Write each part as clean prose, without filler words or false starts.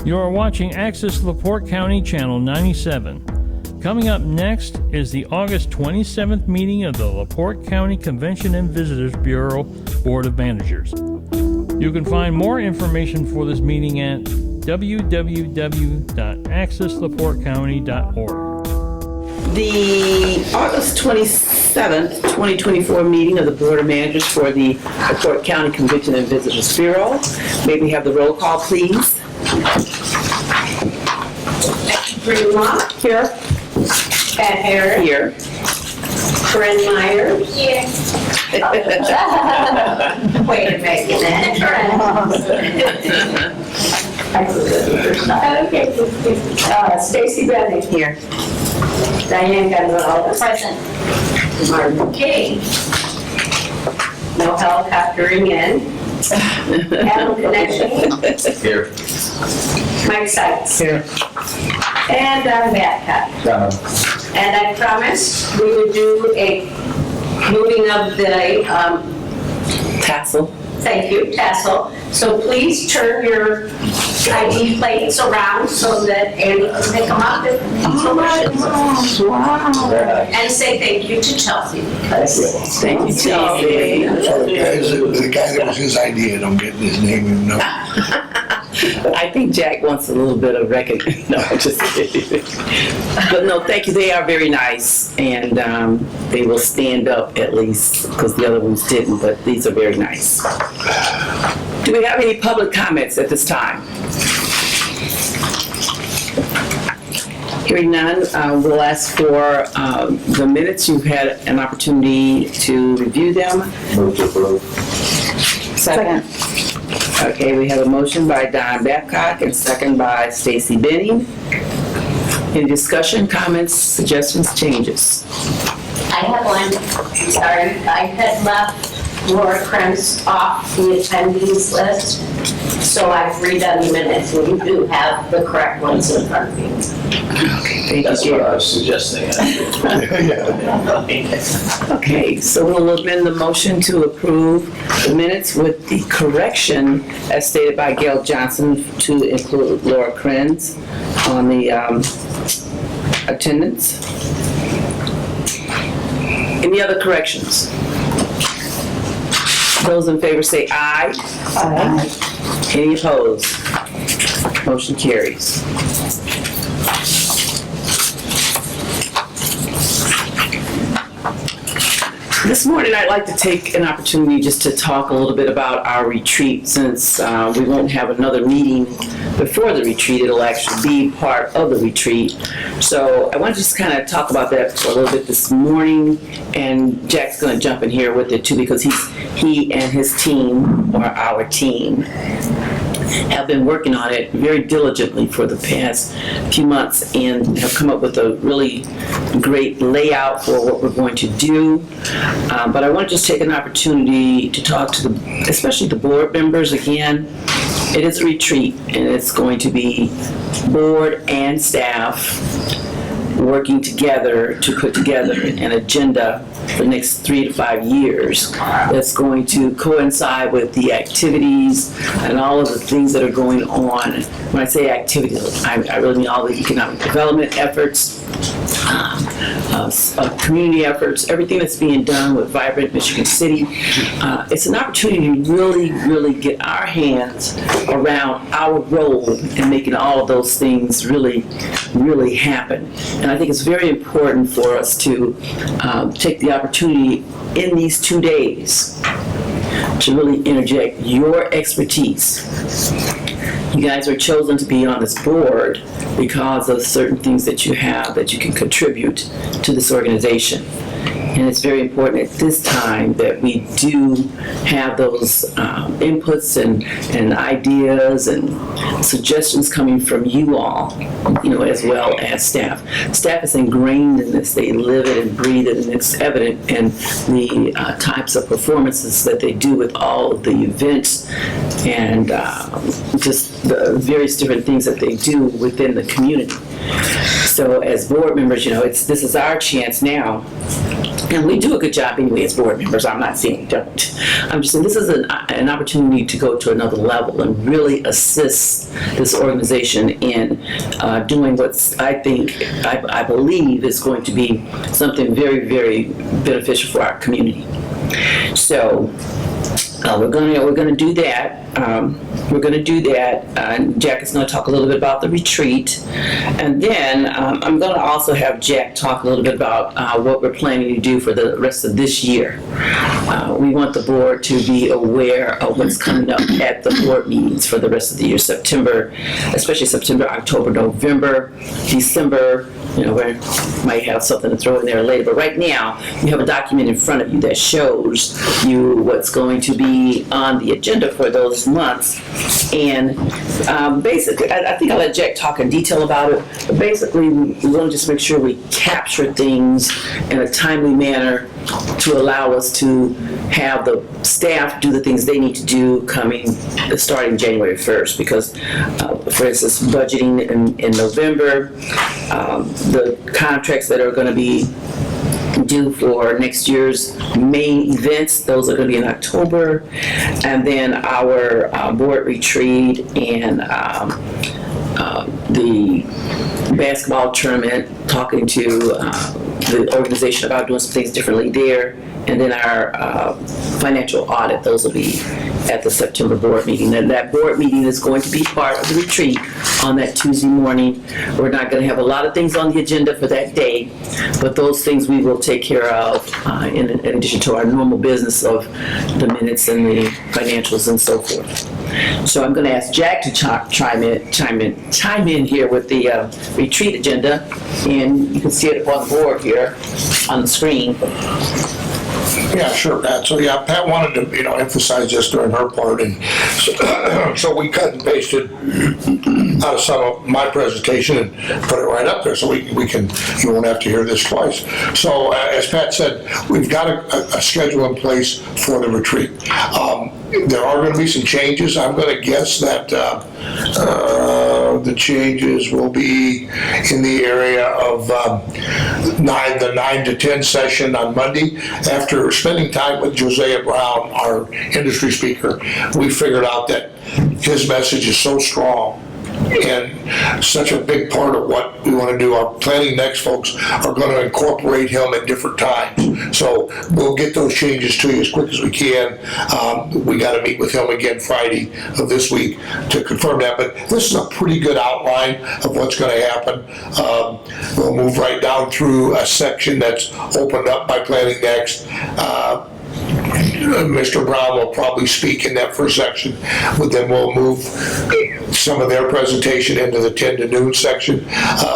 You are watching Access LaPorte County Channel 97. Coming up next is the August 27th meeting of the LaPorte County Convention and Visitors Bureau Board of Managers. You can find more information for this meeting at www.accesslaportecounty.org. The August 27th, 2024 meeting of the Board of Managers for the LaPorte County Convention and Visitors Bureau. May we have the roll call, please? Fremont. Here. Pat Harris. Here. Corinne Myers. Here. Wait a minute. Okay. Stacy Bennett. Here. Diane Gonzalez. Present. Martin King. No helicoptering in. Adam Connection. Here. Mike Sykes. Here. And Don Babcock. And I promised we would do a moving of the, Tassel. thank you, tassel. So please turn your ID plates around so that Andy can pick them up and say thank you to Chelsea. Thank you, Chelsea. The guy that was his idea, don't get his name even know. I think Jack wants a little bit of recognition. No, I'm just kidding. But no, thank you. They are very nice, and they will stand up at least because the other ones didn't, but these are very nice. Do we have any public comments at this time? Hearing none, we'll ask for the minutes. You've had an opportunity to review them. Move to approve. Second. Okay, we have a motion by Don Babcock and second by Stacy Benning. Any discussion, comments, suggestions, changes? I have one. Sorry, I had left Laura Krebs off the attendees list, so I've redone the minutes, and you do have the correct ones in front of you. Thank That's you, what I Gary. was suggesting. Okay, so we'll amend the motion to approve the minutes with the correction as stated by Gail Johnson to include Laura Krenz on the attendance. Any other corrections? Those in favor say aye. Aye. Any opposed? Motion carries. This morning, I'd like to take an opportunity just to talk a little bit about our retreat, since we won't have another meeting before the retreat. It'll actually be part of the retreat. So I want to just kind of talk about that for a little bit this morning, and Jack's going to jump in here with it too, because he and his team, or our team, have been working on it very diligently for the past few months and have come up with a really great layout for what we're going to do. But I want to just take an opportunity to talk to especially the board members again. It is a retreat, and it's going to be board and staff working together to put together an agenda for the next 3 to 5 years that's going to coincide with the activities and all of the things that are going on. When I say activities, I really mean all the economic development efforts, community efforts, everything that's being done with Vibrant Michigan City. It's an opportunity to really get our hands around our role in making all of those things really happen. And I think it's very important for us to take the opportunity in these 2 days to really interject your expertise. You guys are chosen to be on this board because of certain things that you have that you can contribute to this organization. And it's very important at this time that we do have those inputs and ideas and suggestions coming from you all, as well as staff. Staff is ingrained in this. They live it and breathe it, and it's evident in the types of performances that they do with all of the events and just the various different things that they do within the community. So as board members, this is our chance now. And we do a good job anyway as board members. I'm not saying we don't. I'm just saying this is an opportunity to go to another level and really assist this organization in doing what I believe is going to be something very, very beneficial for our community. So we're gonna do that. Jack is going to talk a little bit about the retreat, and then I'm going to also have Jack talk a little bit about what we're planning to do for the rest of this year. We want the board to be aware of what's coming up at the board meetings for the rest of the year, especially September, October, November, December. We might have something to throw in there later, but right now you have a document in front of you that shows you what's going to be on the agenda for those months. And basically, I think I'll let Jack talk in detail about it, but basically we want to just make sure we capture things in a timely manner to allow us to have the staff do the things they need to do starting January 1st, because for instance, budgeting in November, the contracts that are going to be due for next year's main events, those are going to be in October, and then our board retreat and the basketball tournament, talking to the organization about doing some things differently there, and then our financial audit, those will be at the September board meeting. And that board meeting is going to be part of the retreat on that Tuesday morning. We're not going to have a lot of things on the agenda for that day, but those things we will take care of in addition to our normal business of the minutes and the financials and so forth. So I'm going to ask Jack to chime in here with the retreat agenda, and you can see it up on the board here on the screen. Yeah, sure, Pat. So yeah, Pat wanted to, emphasize this during her part, and so we cut and pasted out of some of my presentation and put it right up there, so you won't have to hear this twice. So as Pat said, we've got a schedule in place for the retreat. There are going to be some changes. I'm going to guess that the changes will be in the area of the 9 to 10 session on Monday. After spending time with Josiah Brown, our industry speaker, we figured out that his message is so strong and such a big part of what we want to do. Our Planning Next folks are going to incorporate him at different times. So we'll get those changes to you as quick as we can. We got to meet with him again Friday of this week to confirm that. But this is a pretty good outline of what's going to happen. We'll move right down through a section that's opened up by Planning Next. Mr. Brown will probably speak in that first section, but then we'll move some of their presentation into the 10 to noon section.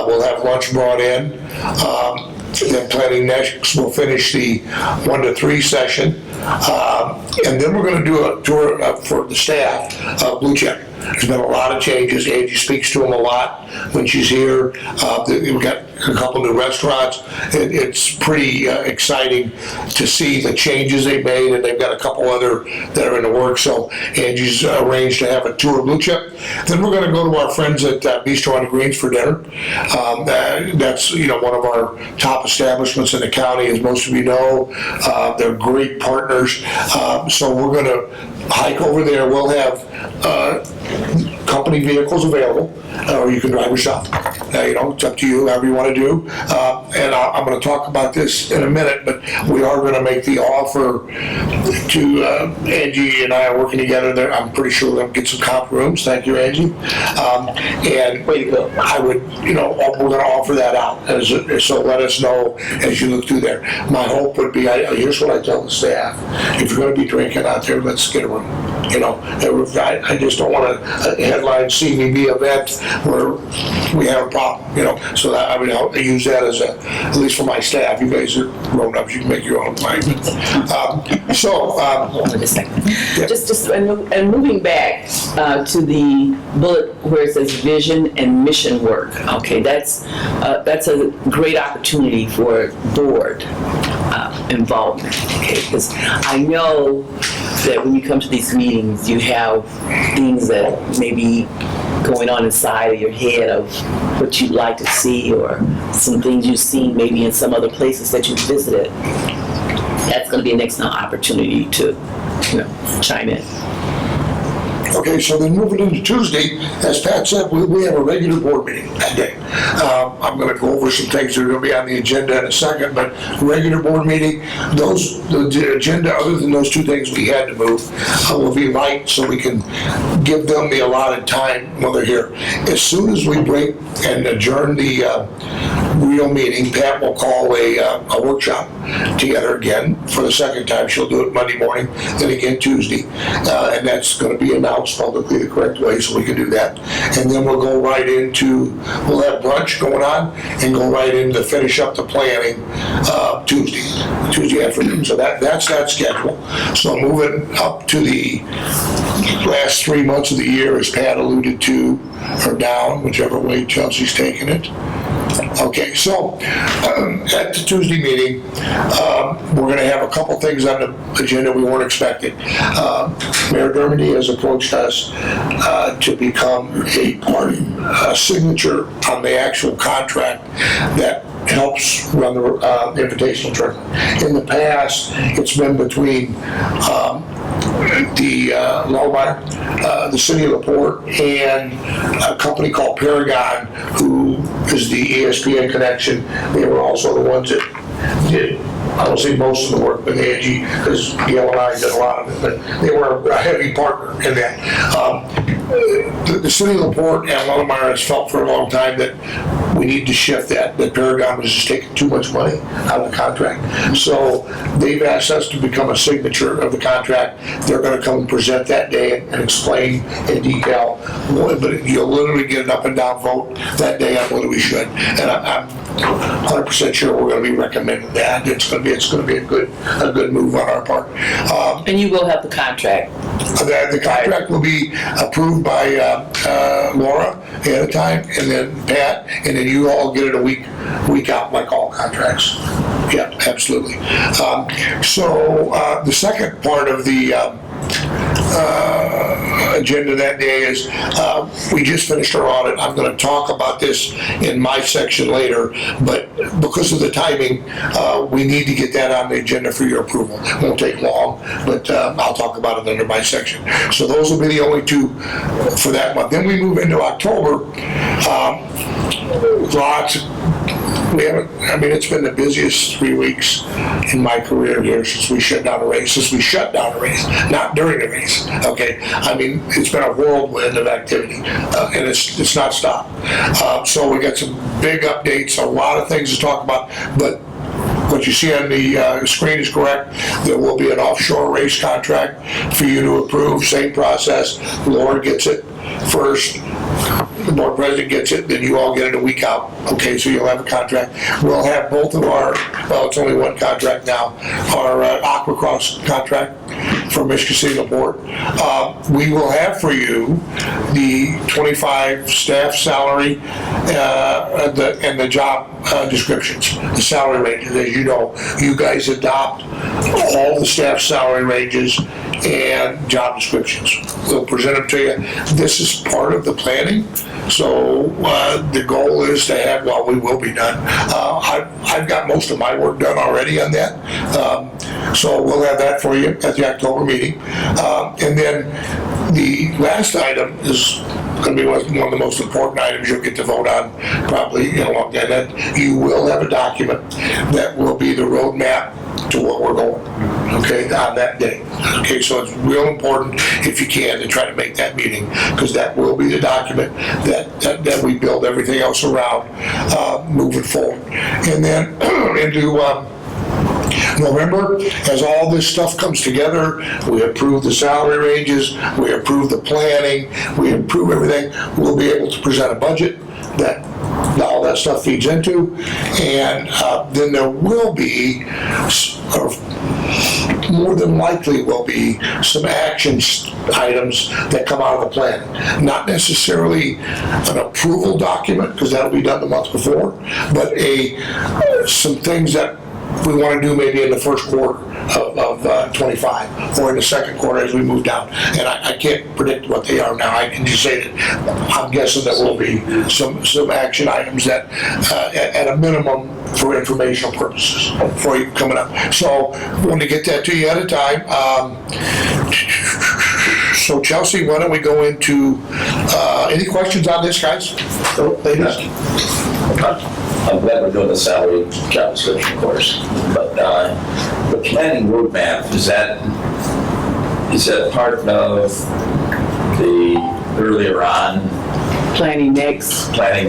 We'll have lunch brought in. Then Planning Next will finish the 1 to 3 session. And then we're going to do a tour for the staff of Blue Check. There's been a lot of changes. Angie speaks to them a lot when she's here. We've got a couple new restaurants. It's pretty exciting to see the changes they've made, and they've got a couple other that are in the works. So Angie's arranged to have a tour of Blue Chip. Then we're going to go to our friends at Bistro on the Greens for dinner. That's one of our top establishments in the county, as most of you know. They're great partners. So we're going to hike over there. We'll have company vehicles available, or you can drive yourself. It's up to you, however you want to do. And I'm going to talk about this in a minute, but we are going to make the offer to Angie and I are working together there. I'm pretty sure we're going to get some comp rooms. Thank you, Angie. And way to go. I would, we're going to offer that out. So let us know as you look through there. My hope would be, here's what I tell the staff: if you're going to be drinking out there, let's get a room. I just don't want a headline CVB event where we have a problem, so that, I'll use that as at least for my staff. You guys are grown ups, you can make your own mind. Hold on a second. Yeah. Just and moving back to the bullet where it says vision and mission work. Okay, that's a great opportunity for board involvement. Okay, because I know that when you come to these meetings, you have things that maybe going on inside of your head of what you'd like to see, or some things you've seen maybe in some other places that you've visited. That's going to be an excellent opportunity to, chime in. Okay, so then moving into Tuesday, as Pat said, we have a regular board meeting that day. I'm going to go over some things that are going to be on the agenda in a second, but regular board meeting, the agenda, other than those two things we had to move, will be light so we can give them the allotted time when they're here. As soon as we break and adjourn the real meeting, Pat will call a workshop together again for the second time. She'll do it Monday morning, then again Tuesday, and that's going to be announced publicly the correct way, so we can do that. And then we'll go right into, we'll have brunch going on and go right into finish up the planning Tuesday afternoon. So that's that schedule. So moving up to the last 3 months of the year, as Pat alluded to, or down, whichever way Chelsea's taking it. Okay, so at the Tuesday meeting, we're going to have a couple things on the agenda we weren't expecting. Mayor Dermody has approached us to become a signature on the actual contract that helps run the invitational tournament. In the past, it's been between the LaPorte, the city of LaPorte, and a company called Paragon, who is the ESPN connection. They were also the ones that did, I don't say most of the work, but Angie, because Gail and I did a lot of it, but they were a heavy partner in that. The city of LaPorte and Longmire has felt for a long time that we need to shift that Paragon was just taking too much money out of the contract. So they've asked us to become a signature of the contract. They're going to come and present that day and explain in detail, but you'll literally get an up and down vote that day on whether we should. And I'm 100% sure we're going to be recommending that. It's going to be a good move on our part. And you will have the contract. The contract will be approved by Laura ahead of time, and then Pat, and then you all get it a week out, like all contracts. Yeah, absolutely. So the second part of the agenda that day is we just finished our audit. I'm going to talk about this in my section later, but because of the timing, we need to get that on the agenda for your approval. It won't take long, but I'll talk about it under my section. So those will be the only two for that month. Then we move into October. It's been the busiest 3 weeks in my career here since we shut down a race, not during the race, okay? It's been a whirlwind of activity, and it's not stopped. So we got some big updates, a lot of things to talk about, but what you see on the screen is correct. There will be an offshore race contract for you to approve, same process. Laura gets it first. The board president gets it, then you all get it a week out. Okay, so you'll have a contract. We'll have both of our, well, it's only one contract now, our Aquacross contract for Michigan City LaPorte. We will have for you the 25 staff salary and the job descriptions, the salary ranges. As you know, you guys adopt all the staff salary ranges and job descriptions. We'll present them to you. This is part of the planning. So the goal is to have, well, we will be done. I've got most of my work done already on that. So we'll have that for you at the October meeting. And then the last item is going to be one of the most important items you'll get to vote on probably in a long time. That you will have a document that will be the roadmap to what we're going, okay, on that day. Okay, so it's real important, if you can, to try to make that meeting, because that will be the document that we build everything else around moving forward. And then into November, as all this stuff comes together, we approve the salary ranges, we approve the planning, we approve everything, we'll be able to present a budget that all that stuff feeds into, and then there will be, or more than likely will be, some action items that come out of the plan. Not necessarily an approval document, because that'll be done the month before, but some things that we want to do maybe in the first quarter of 25, or in the second quarter as we move down. And I can't predict what they are now. I can just say that I'm guessing that will be some action items that, at a minimum, for informational purposes for you coming up. So I want to get that to you at a time. So Chelsea, why don't we go into, any questions on this, guys? Ladies? I'm glad we're doing the salary job description course, but the planning roadmap, is that part of the earlier on Planning next. kind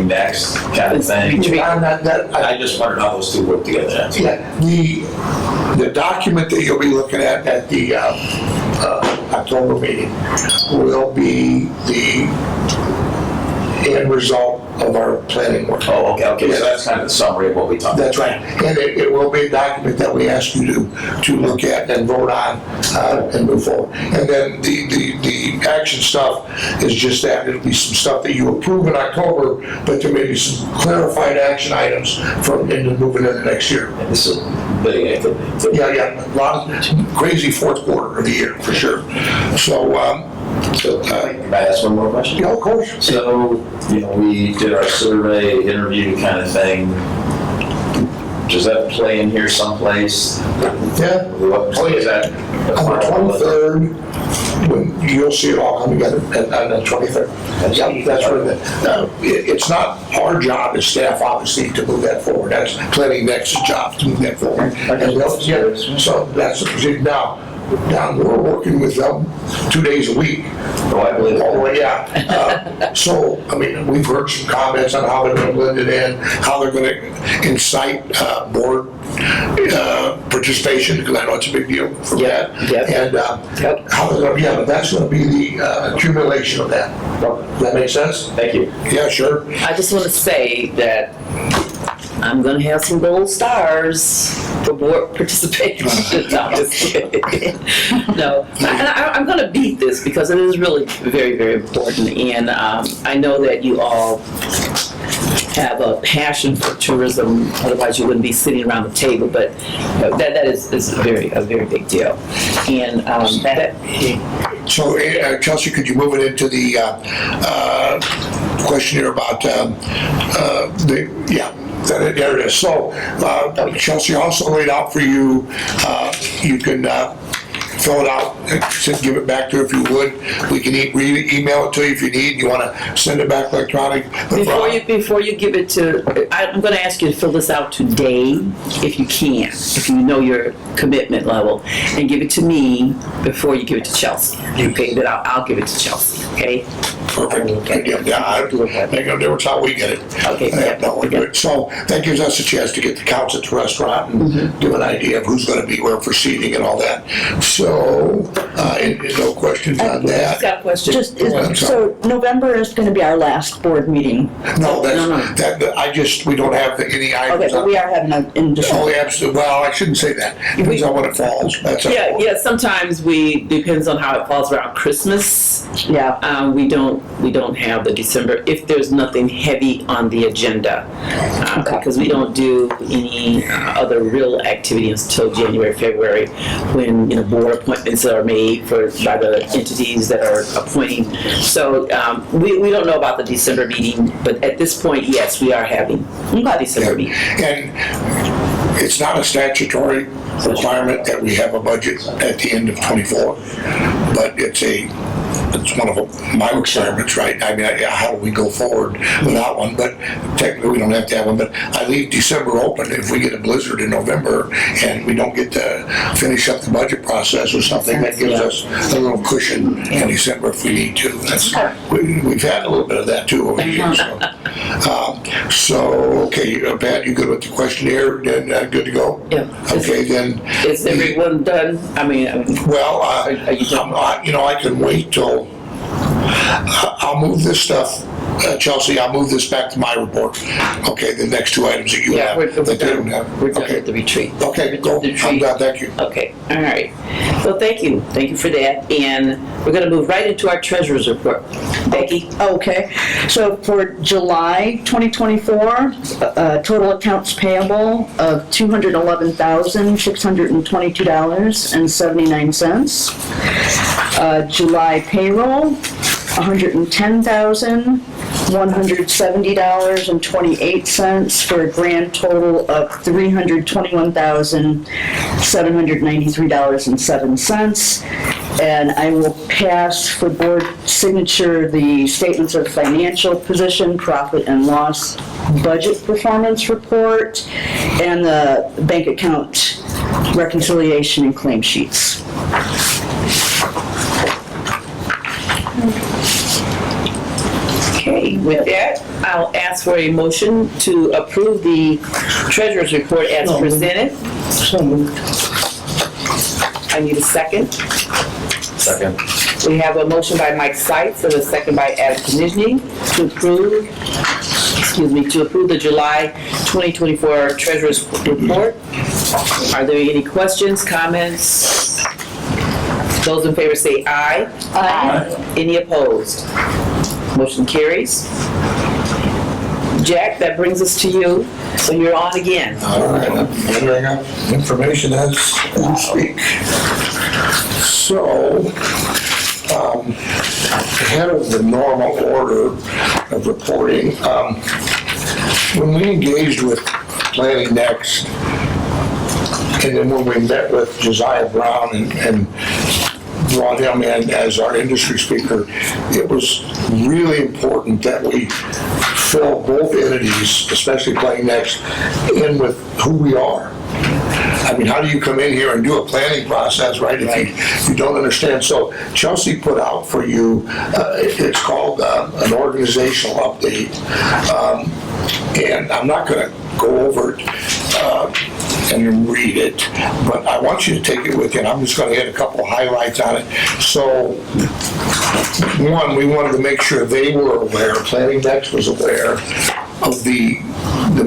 of thing? On that, I just wondered how those two work together. yeah, the document that you'll be looking at the October meeting will be the end result of our planning work. Oh, okay, so that's kind of the summary of what we talked about. That's right, and it will be a document that we ask you to look at and vote on and move forward. And then the action stuff is just that, it'll be some stuff that you approve in October, but there may be some clarified action items from moving into next year. And this is a big activity. Yeah, a lot of crazy fourth quarter of the year, for sure. So, Can I ask one more question? yeah, of course. So, we did our survey, interview kind of thing. Does that play in here someplace? Yeah. What play is that? On the 23rd, when you'll see it all come together, on the 23rd. Yeah, that's where it's not our job as staff, obviously, to move that forward. That's Planning Next's job to move that forward. So that's the procedure. Now, we're working with them 2 days a week. Oh, I believe Oh, it. yeah. So, I mean, we've heard some comments on how they're going to blend it in, how they're going to incite board participation, because I know it's a big deal for that. And how they're going to, but that's going to be the accumulation of that. Does that make sense? Thank you. Yeah, sure. I just want to say that I'm going to have some gold stars for board participation. No, I'm just kidding. No, I'm going to beat this because it is really very, very important. And I know that you all have a passion for tourism, otherwise you wouldn't be sitting around the table, but that is a very big deal. And So, Chelsea, could you move it into the question here about there it is. So, Chelsea also laid out for you, you can fill it out, give it back to her if you would. We can email it to you if you need. You want to send it back electronic. Before you give it to, I'm going to ask you to fill this out today, if you can, if you know your commitment level, and give it to me before you give it to Chelsea. Okay, then I'll give it to Chelsea. Okay. Perfect. Yeah, make no difference how we get it. Okay. So that gives us a chance to get the counts at the restaurant and give an idea of who's going to be where for seating and all that. So, no questions on that. I've got a question. So November is going to be our last board meeting. No, we don't have any items. Okay, but we are having a, in December. Oh, absolutely. Well, I shouldn't say that. Depends on when it falls. That's Yeah, sometimes depends on how it falls around Christmas. Yeah. We don't have the December, if there's nothing heavy on the agenda. Because we don't do any other real activities until January, February, when, board appointments are made by the entities that are appointing. So, we don't know about the December meeting, but at this point, yes, we are having a December meeting. And it's not a statutory requirement that we have a budget at the end of 24, but it's one of my requirements, right? I mean, how do we go forward without one? But technically, we don't have to have one. But I leave December open if we get a blizzard in November and we don't get to finish up the budget process or something. That gives us a little cushion in December if we need to. We've had a little bit of that too over the years. So, okay, Pat, you good with the questionnaire? Then good to go? Yeah. Okay, then. Is everyone done? Well, are you done? I can wait till, I'll move this stuff Chelsea, I'll move this back to my report. Okay, the next two items that you Yeah, have, we're that they don't have. We're done Okay. with the retreat. Okay, go. The I'm retreat. done, thank you. Okay, all right. Well, thank you. Thank you for that. And we're going to move right into our treasurer's report. Becky? Okay, so for July 2024, total accounts payable of $211,622.79. July payroll, $110,170.28 for a grand total of $321,793.07. And I will pass for board signature the statements of financial position, profit and loss, budget performance report, and the bank account reconciliation and claim sheets. Okay, with that, I'll ask for a motion to approve the treasurer's report as presented. So moved. I need a second. Second. We have a motion by Mike Seitz and a second by Adam Knizny to approve the July 2024 treasurer's report. Are there any questions, comments? Those in favor say aye. Aye. Any opposed? Motion carries. Jack, that brings us to you, so you're on again. All right, I'm gathering up information as we speak. So, ahead of the normal order of reporting, when we engaged with Planning Next, and then when we met with Josiah Brown and brought him in as our industry speaker, it was really important that we fill both entities, especially Planning Next, in with who we are. I mean, how do you come in here and do a planning process, right, if you don't understand? So Chelsea put out for you, it's called an organizational update. And I'm not going to go over it and read it, but I want you to take it with you, and I'm just going to hit a couple of highlights on it. So, one, we wanted to make sure they were aware, Planning Next was aware of the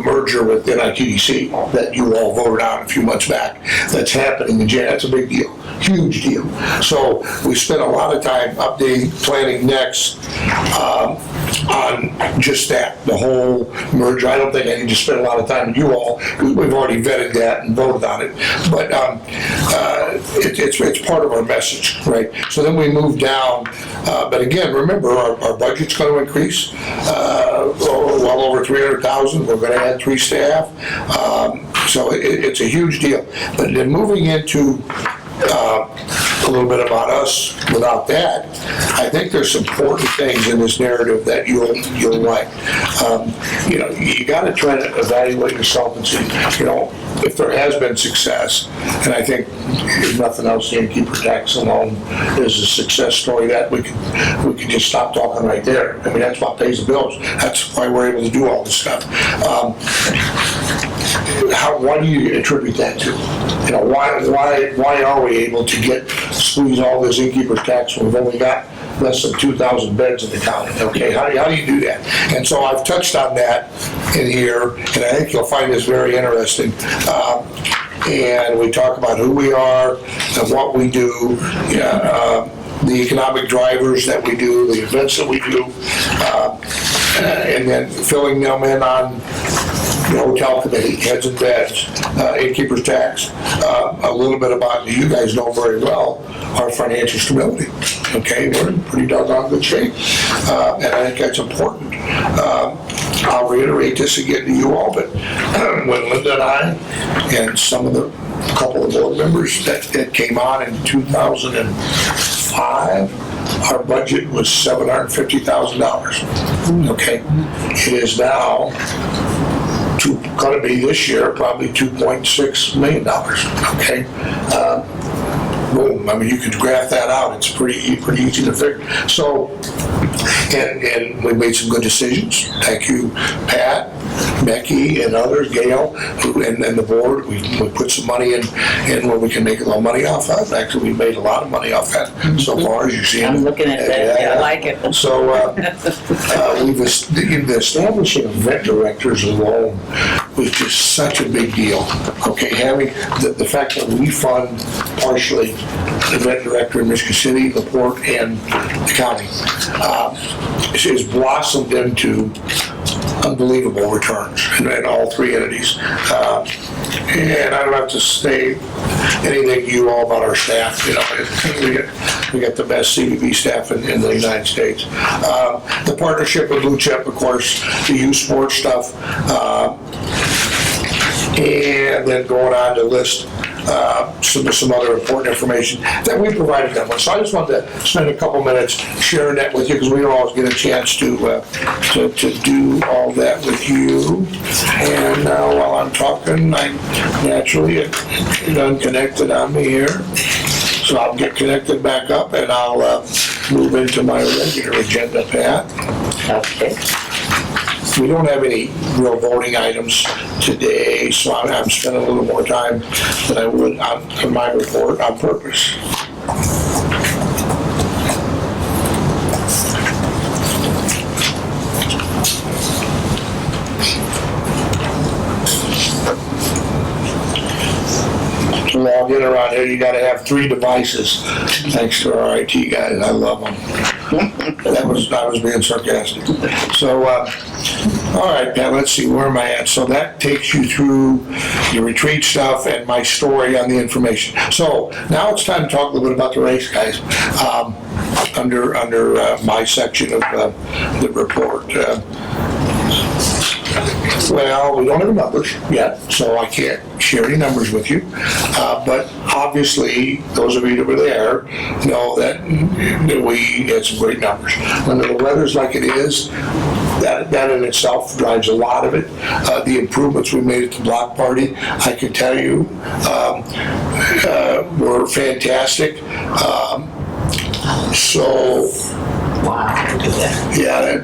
merger with NITDC that you all voted on a few months back. That's happening in January. That's a big deal, huge deal. So we spent a lot of time updating Planning Next on just that, the whole merger. I don't think I need to spend a lot of time with you all. We've already vetted that and voted on it. But it's part of our message, right? So then we moved down. But again, remember, our budget's going to increase well over 300,000. We're going to add 3 staff. So it's a huge deal. But then moving into a little bit about us without that, I think there's some important things in this narrative that you'll like. You got to try to evaluate yourself and see, if there has been success, and I think if nothing else, the innkeeper tax alone is a success story that we could just stop talking right there. I mean, that's what pays the bills. That's why we're able to do all this stuff. Why do you attribute that to? Why are we able to squeeze all this innkeeper's tax when we've only got less than 2,000 beds in the county? Okay, how do you do that? And so I've touched on that in here, and I think you'll find this very interesting. And we talk about who we are and what we do, the economic drivers that we do, the events that we do, and then filling them in on the hotel committee, heads and beds, innkeeper's tax, a little bit about, you guys know very well, our financial stability. Okay, we're in pretty doggone good shape, and I think that's important. I'll reiterate this again to you all, but when Linda and I and a couple of board members that came on in 2005, our budget was $750,000. Okay, it is now going to be this year probably $2.6 million. Okay, boom. I mean, you could graph that out. It's pretty easy to figure. So, and we made some good decisions. Thank you, Pat, Becky, and others, Gail, and the board. We put some money in where we can make a little money off of. Actually, we made a lot of money off that so far, as you see. I'm looking at that. Yeah, I like it. So the establishing of vet directors alone was just such a big deal. Okay, having the fact that we fund partially the vet director in Michigan City, LaPorte, and the county, has blossomed into unbelievable returns in all three entities. And I don't have to say anything to you all about our staff. You know, we got the best CVB staff in the United States. The partnership with Blue Chip, of course, the youth sports stuff, and then going on to list some other important information that we provided them with. So I just wanted to spend a couple minutes sharing that with you because we don't always get a chance to do all that with you. And while I'm talking, I naturally it unconnected on me here. So I'll get connected back up and I'll move into my regular agenda, Pat. Okay. We don't have any real voting items today, so I'm spending a little more time than I would on my report on purpose. To log in around here, you gotta have 3 devices, thanks to our IT guys. I love them. I was being sarcastic. So, all right, Pat, let's see, where am I at? So that takes you through your retreat stuff and my story on the information. So now it's time to talk a little bit about the race, guys. Under my section of the report. Well, we don't have the numbers yet, so I can't share any numbers with you. But obviously, those of you that were there know that we had some great numbers. When the weather's like it is, that in itself drives a lot of it. The improvements we made at the block party, I can tell you, were fantastic. Yeah,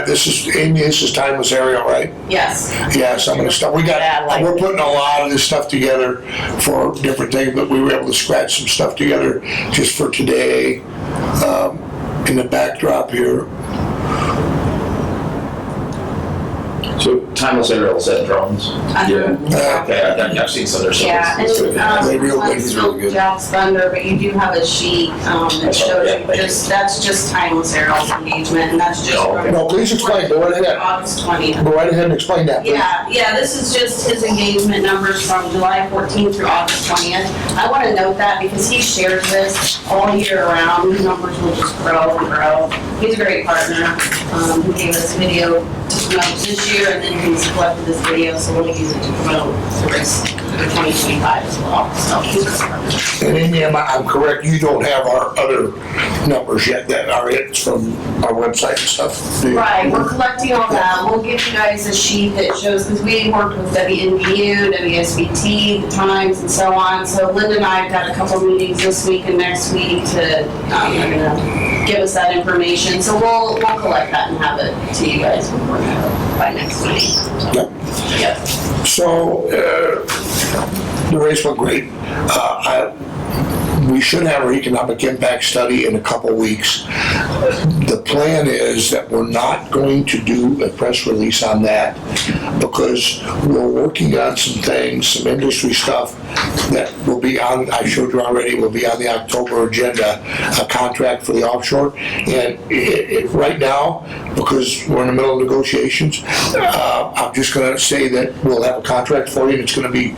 this is timeless aerial, right? Yes. Yes, I'm gonna start. We're putting a lot of this stuff together for different things, but we were able to scratch some stuff together just for today. In the backdrop here. So timeless aerial set drones? Yeah. Okay, I've seen some of their Yeah, and They're real good, it's really good. Jack's Thunder, but you do have a sheet that shows you that's just timeless aerials engagement, and that's just from No, please explain, go right ahead. August 20th. Go right ahead and explain that, please. Yeah, this is just his engagement numbers from July 14th through August 20th. I want to note that because he shares this all year round, his numbers will just grow and grow. He's a great partner. He gave us video to promote this year, and then he's collected this video, so we'll use it to promote the race for 2025 as well. So he's a partner. And Amy, I'm correct, you don't have our other numbers yet that are hits from our website and stuff, do you? Right, we're collecting all that. We'll give you guys a sheet that shows, because we worked with WNBU, WSBT, the Times, and so on. So Linda and I have got a couple meetings this week and next week to give us that information. So we'll collect that and have it to you guys by next week. Yep. Yep. So, the race went great. We should have our economic impact study in a couple weeks. The plan is that we're not going to do a press release on that because we're working on some things, some industry stuff that will be on, I showed you already, will be on the October agenda, a contract for the offshore. And right now, because we're in the middle of negotiations, I'm just gonna say that we'll have a contract for you and it's gonna be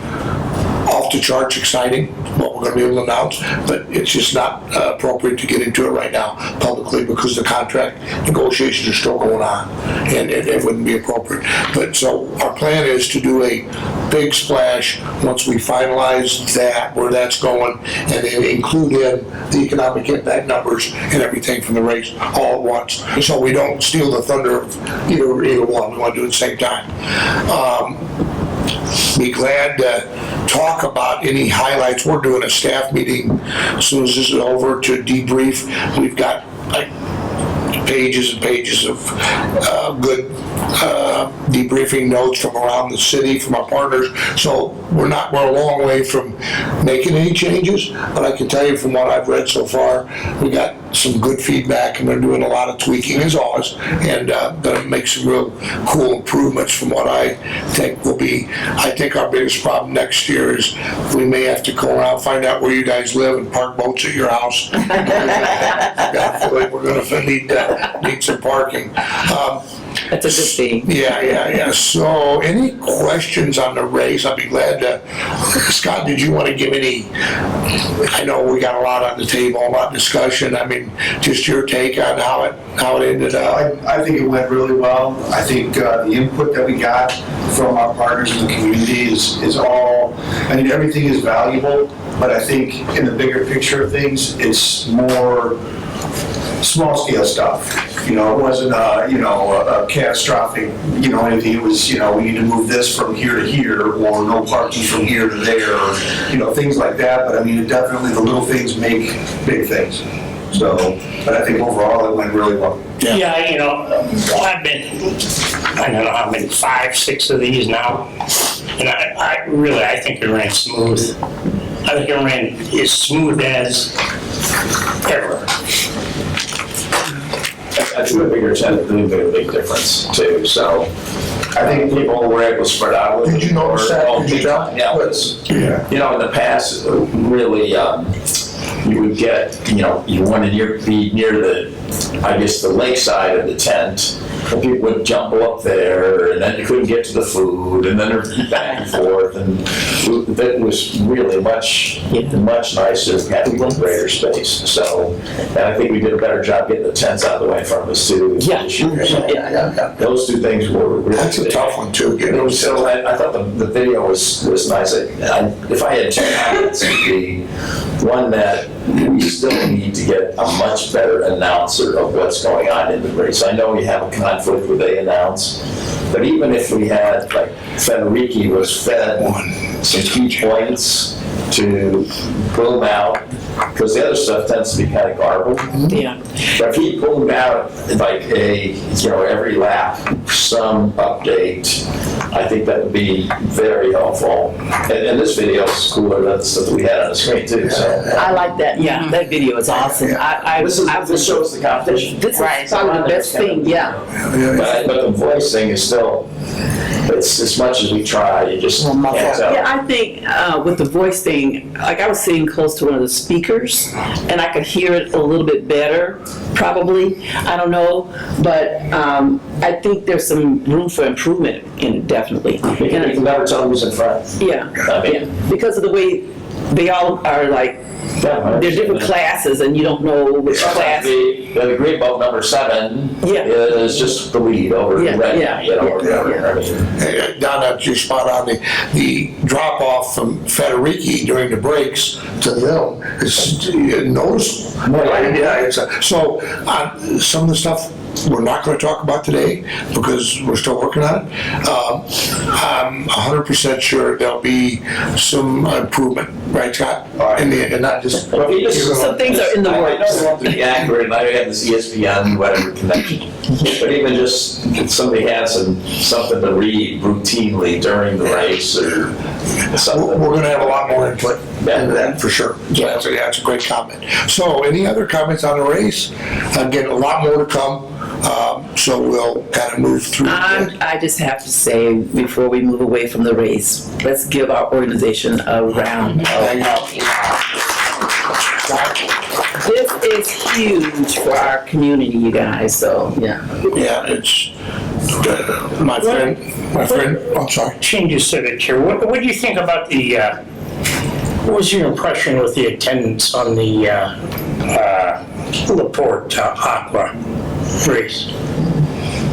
off the charts exciting, what we're going to be able to announce, but it's just not appropriate to get into it right now publicly because the contract negotiations are still going on and it wouldn't be appropriate. But so our plan is to do a big splash once we finalize that, where that's going, and then include in the economic impact numbers and everything from the race all at once. So we don't steal the thunder of either one. We want to do it at the same time. Be glad to talk about any highlights. We're doing a staff meeting as soon as this is over to debrief. We've got like pages and pages of good debriefing notes from around the city, from our partners. So we're a long way from making any changes, but I can tell you from what I've read so far, we got some good feedback, and they're doing a lot of tweaking as always, and gonna make some real cool improvements from what I think will be. I think our biggest problem next year is we may have to go around, find out where you guys live and park boats at your house. I feel like we're gonna need some parking. That's a good thing. Yeah. So any questions on the race? I'd be glad to. Scott, did you want to give any? I know we got a lot on the table, a lot of discussion. I mean, just your take on how it ended up. I think it went really well. I think the input that we got from our partners in the community is all, I mean, everything is valuable, but I think in the bigger picture of things, it's more small scale stuff. It wasn't a catastrophic, anything. It was, we need to move this from here to here, or no parking from here to there, or, things like that. But I mean, definitely the little things make big things. So, but I think overall it went really well. Yeah, I've been, I don't know how many, 5, 6 of these now, and I think it ran smooth. I think it ran as smooth as ever. I think a bigger tent really made a big difference too, so I think people were able to spread out. Did you notice that? Did you tell? Yeah, it was, in the past, really, you would get, you wanted to be near the lake side of the tent, and people would jump up there, and then you couldn't get to the food, and then there'd be back and forth, and it was really much nicer, having greater space. So, and I think we did a better job getting the tents out of the way from us too. Yeah. Those two things were really. That's a tough one too. So I thought the video was nice. If I had 2 comments, it'd be one that we still need to get a much better announcer of what's going on in the race. I know we have a conflict where they announce, but even if we had, like, Federici was fed some key points to boom out, because the other stuff tends to be kind of garbled. Yeah. But if he pulled out like every lap, some update, I think that would be very helpful. And this video is cooler than the stuff that we had on the screen too, so. I like that. Yeah, that video is awesome. This shows the competition. This is probably the best thing, yeah. But the voice thing is still, it's as much as we try, you just can't tell. Yeah, I think with the voice thing, like I was sitting close to one of the speakers, and I could hear it a little bit better, probably. I don't know, but I think there's some room for improvement in it, definitely. You can never tell who's in front. Yeah, I mean, yeah, because of the way they all are like, they're different classes, and you don't know which class. The green belt number 7 is just the lead over the red. Or whatever. I mean, Donna, you're spot on. The drop off from Federici during the breaks to them is noticeable. Yeah, so some of the stuff we're not going to talk about today because we're still working on it. I'm 100% sure there'll be some improvement, right, Scott? And not just. Some things are in the works. I don't want to be accurate, and I have this ESPN whatever connection, but even just somebody has something to read routinely during the race or something. We're going to have a lot more input into that for sure. Yeah, that's a great comment. So, any other comments on the race? Again, a lot more to come. So we'll kind of move through. I just have to say, before we move away from the race, let's give our organization a round of applause. This is huge for our community, you guys, so, yeah. Yeah, it's my friend, I'm sorry. Change of subject here. What do you think about what was your impression with the attendance on the LaPorte Aqua race?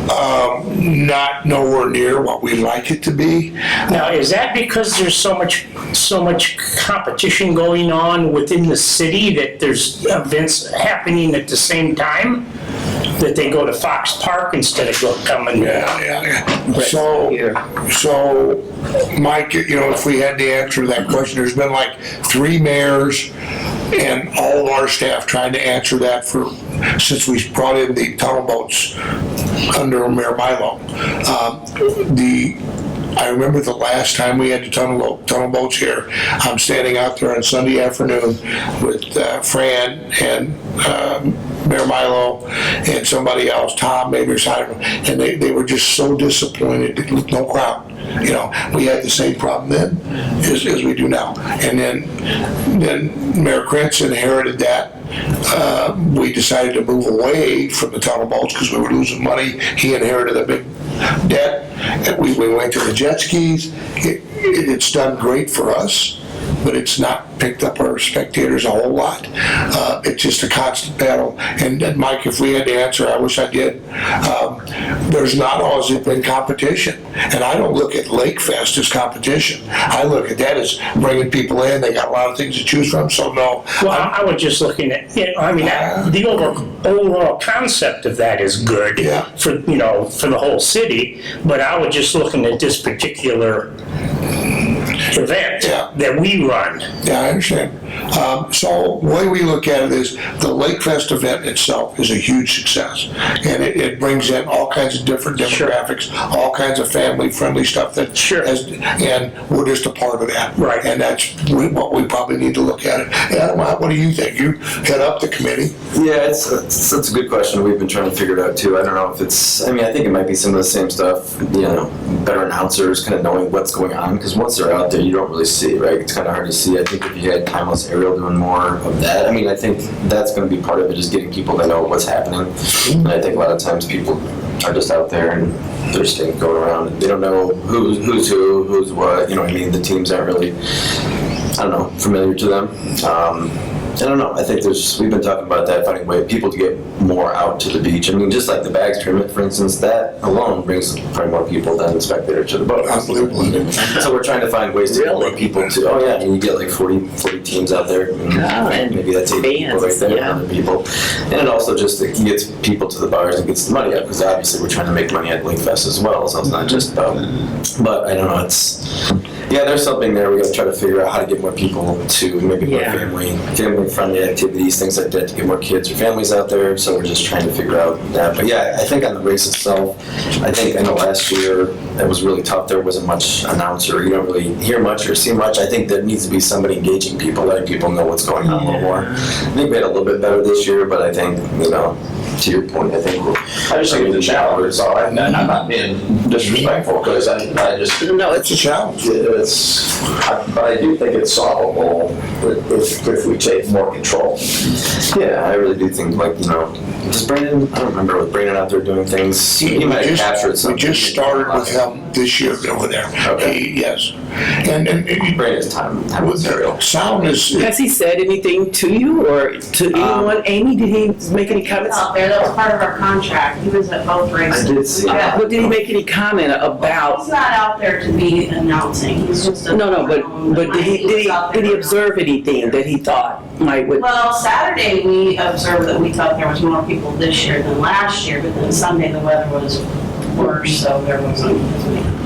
Not nowhere near what we like it to be. Now, is that because there's so much competition going on within the city that there's events happening at the same time? that they go to Fox Park instead of coming. Yeah. So, Mike, if we had to answer that question, there's been like 3 mayors and all of our staff trying to answer that since we brought in the tunnel boats under Mayor Milo. I remember the last time we had the tunnel boats here, I'm standing out there on Sunday afternoon with Fran and Mayor Milo and somebody else, Tom maybe or something, and they were just so disappointed, no crowd. We had the same problem then as we do now. And then Mayor Krentz inherited that. We decided to move away from the tunnel boats because we were losing money. He inherited a big debt. And we went to the jet skis. It's done great for us, but it's not picked up our spectators a whole lot. It's just a constant battle. And Mike, if we had to answer, I wish I did. There's not always been competition. And I don't look at Lake Fest as competition. I look at that as bringing people in. They got a lot of things to choose from, so no. Well, I was just looking at, the overall concept of that is good for the whole city, but I was just looking at this particular event that we run. Yeah, I understand. So the way we look at it is the Lake Fest event itself is a huge success. And it brings in all kinds of different demographics, all kinds of family-friendly stuff and we're just a part of that. Right. And that's what we probably need to look at it. Adam, what do you think? You head up the committee. Yeah, that's a good question. We've been trying to figure it out too. I don't know if I think it might be some of the same stuff, better announcers, kind of knowing what's going on, because once they're out there, you don't really see, right? It's kind of hard to see. I think if you had Timeless Ariel doing more of that, I think that's going to be part of it, is getting people to know what's happening. And I think a lot of times people are just out there and they're just going around. They don't know who's what, the teams aren't really, familiar to them. I don't know. I think we've been talking about that, finding a way people to get more out to the beach. just like the bags tournament, for instance, that alone brings probably more people than the spectators to the boat. Absolutely. So we're trying to find ways to get more people to, you get like 40 teams out there. And maybe that's 80 people right there, 100 people. And it also just gets people to the bars and gets the money up, because obviously we're trying to make money at Lake Fest as well, so it's not just about, but I don't know, there's something there. We got to try to figure out how to get more people to maybe more family-friendly activities, things like that, to get more kids or families out there. So we're just trying to figure out that. But I think on the race itself, I know last year it was really tough. There wasn't much announcer. You don't really hear much or see much. I think there needs to be somebody engaging people, letting people know what's going on a little more. I think we had a little bit better this year, but I think, to your point, I just think it's a challenge. So I'm not being disrespectful, because I just... No, it's a challenge. But I do think it's solvable if we take more control. Yeah, I really do think, does Brandon, I don't remember, with Brandon out there doing things, he might have captured something. We just started with him this year over there. Okay. Yes. And Brandon's time with Ariel. Sound is... Has he said anything to you or to anyone? Amy, did he make any comments? Out there, that was part of our contract. He was at both races. I did see that. But did he make any comment about? He's not out there to be announcing. He's just a. No, but did he observe anything that he thought might would? Well, Saturday we observed that we thought there was more people this year than last year, but then Sunday the weather was worse, so there wasn't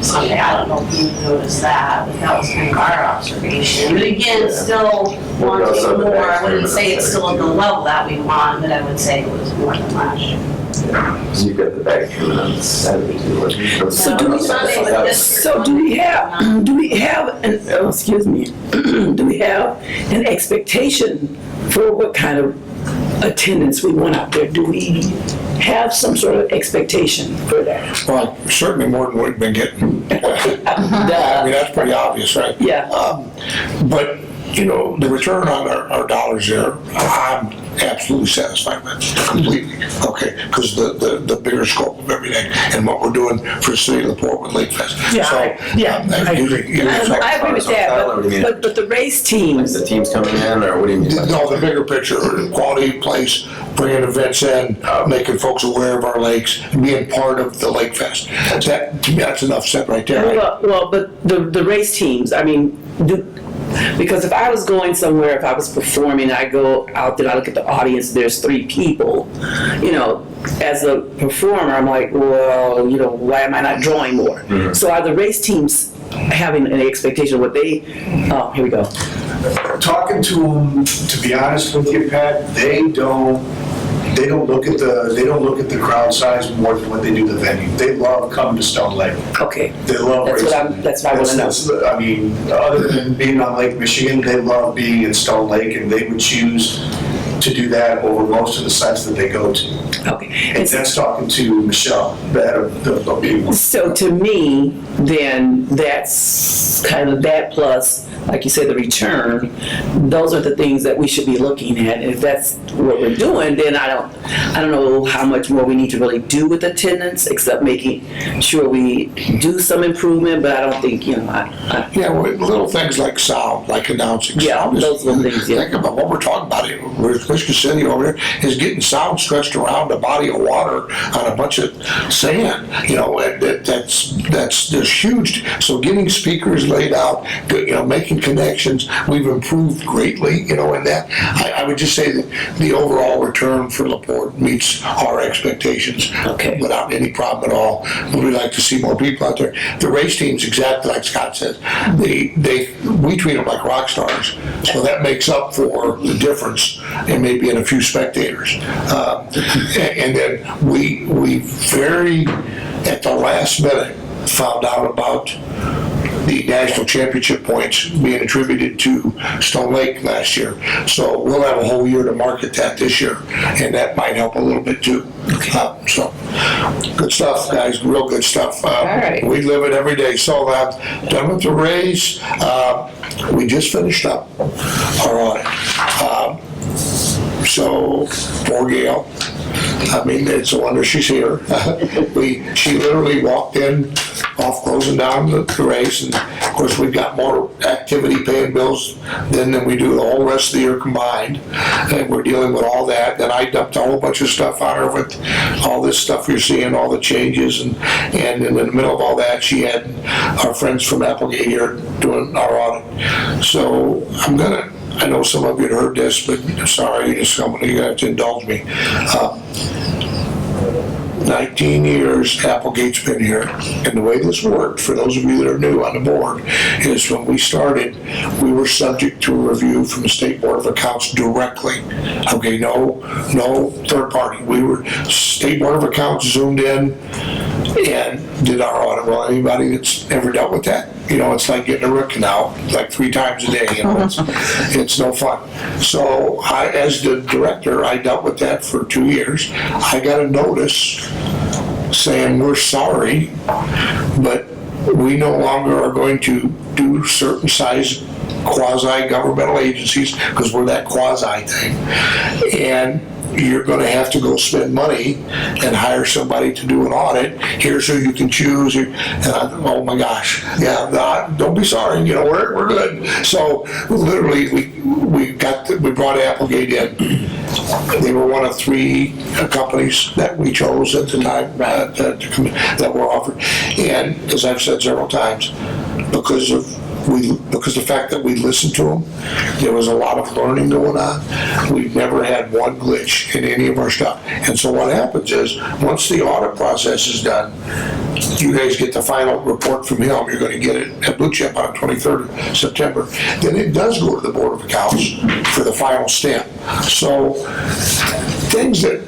Sunday. I don't know if you noticed that, but that was kind of our observation. But again, still wanting more. I wouldn't say it's still at the level that we want, but I would say it was more than last year. Because you've got the bag coming on Saturday too. So do we have an expectation for what kind of attendance we want out there? Do we have some sort of expectation for that? Well, certainly more than we've been getting. That's pretty obvious, right? Yeah. But, the return on our dollars there, I'm absolutely satisfied with, completely. Okay, because the bigger scope of everything and what we're doing for the city of LaPorte with Lake Fest. I agree. I agree with that, but the race teams. The teams coming in, or what do you mean? No, the bigger picture, quality place, bringing events in, making folks aware of our lakes, and being part of the Lake Fest. To me, that's enough said right there. Well, but the race teams, Because if I was going somewhere, if I was performing, I go out there, I look at the audience, there's 3 people, you know, as a performer, I'm like, well, you know, why am I not drawing more? So are the race teams having an expectation of what they, oh, here we go. Talking to them, to be honest with you, Pat, they don't look at the crowd size more than what they do the venue. They love coming to Stone Lake. Okay. They love racing. That's what I want to know. I mean, other than being on Lake Michigan, they love being in Stone Lake, and they would choose to do that over most of the sites that they go to. Okay. And that's talking to Michelle, the head of the people. So to me, then that's kind of that plus, like you said, the return. Those are the things that we should be looking at. And if that's what we're doing, then I don't know how much more we need to really do with attendance, except making sure we do some improvement. But I don't think, you know, Yeah, well, little things like sound, like announcing. Yeah, sound is- those little things, yeah. Think about what we're talking about here. Michigan City over there is getting sound stretched around a body of water on a bunch of sand. You know, and that's huge. So getting speakers laid out, you know, making connections, we've improved greatly. You know, in that, I would just say that the overall return for LaPorte meets our expectations. Okay. Without any problem at all. We'd like to see more people out there. The race teams, exactly like Scott said, we treat them like rock stars. So that makes up for the difference and maybe in a few spectators. And then we very, at the last minute, found out about the national championship points being attributed to Stone Lake last year. So we'll have a whole year to market that this year, and that might help a little bit too. So good stuff, guys, real good stuff. right. We live it every day. So done with the race. We just finished up our audit. So poor Gail. I mean, it's a wonder she's here. She literally walked in off closing down the race, and of course we've got more activity paying bills than we do the whole rest of the year combined, and we're dealing with all that. Then I dumped a whole bunch of stuff on her with all this stuff you're seeing, all the changes, and in the middle of all that, she had our friends from Applegate here doing our audit. So I know some of you had heard this, but sorry, you're going to have to indulge me. 19 years Applegate's been here, and the way this worked, for those of you that are new on the board, is when we started, we were subject to a review from the State Board of Accounts directly. Okay, no third party. We were, State Board of Accounts zoomed in and did our audit. Well, anybody that's ever dealt with that, you know, it's like getting a root canal like 3 times a day. You know, it's no fun. So as the director, I dealt with that for 2 years. I got a notice saying, we're sorry, but we no longer are going to do certain size quasi-governmental agencies because we're that quasi thing. And you're going to have to go spend money and hire somebody to do an audit. Here's who you can choose. And oh my gosh, yeah, don't be sorry. You know, we're good. So literally, we brought Applegate in. They were one of 3 companies that we chose at the time that were offered. And as I've said several times, because the fact that we listened to them, there was a lot of learning going on. We've never had one glitch in any of our stuff. And so what happens is, once the audit process is done, you guys get the final report from him. You're going to get it at Blue Chip on 23rd of September. Then it does go to the Board of Accounts for the final stamp. So things that,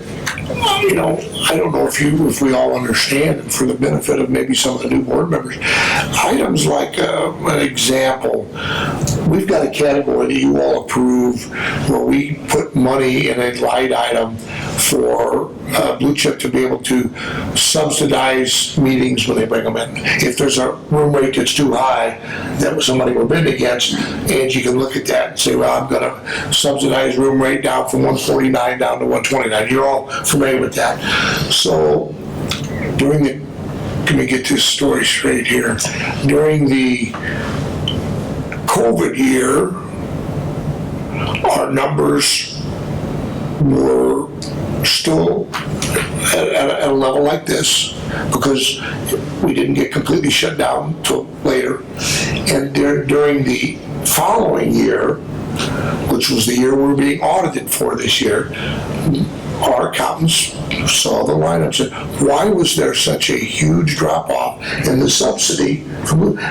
you know, I don't know if we all understand, and for the benefit of maybe some of the new board members, items like an example, we've got a category that you all approve where we put money in a line item for Blue Chip to be able to subsidize meetings when they bring them in. If there's a room rate that's too high that somebody we're bidding against, and you can look at that and say, well, I'm going to subsidize room rate down from 149 down to 129. You're all familiar with that. So let me get this story straight here. During the COVID year, our numbers were still at a level like this because we didn't get completely shut down until later. And during the following year, which was the year we're being audited for this year, our accountants saw the line and said, why was there such a huge drop-off in the subsidy?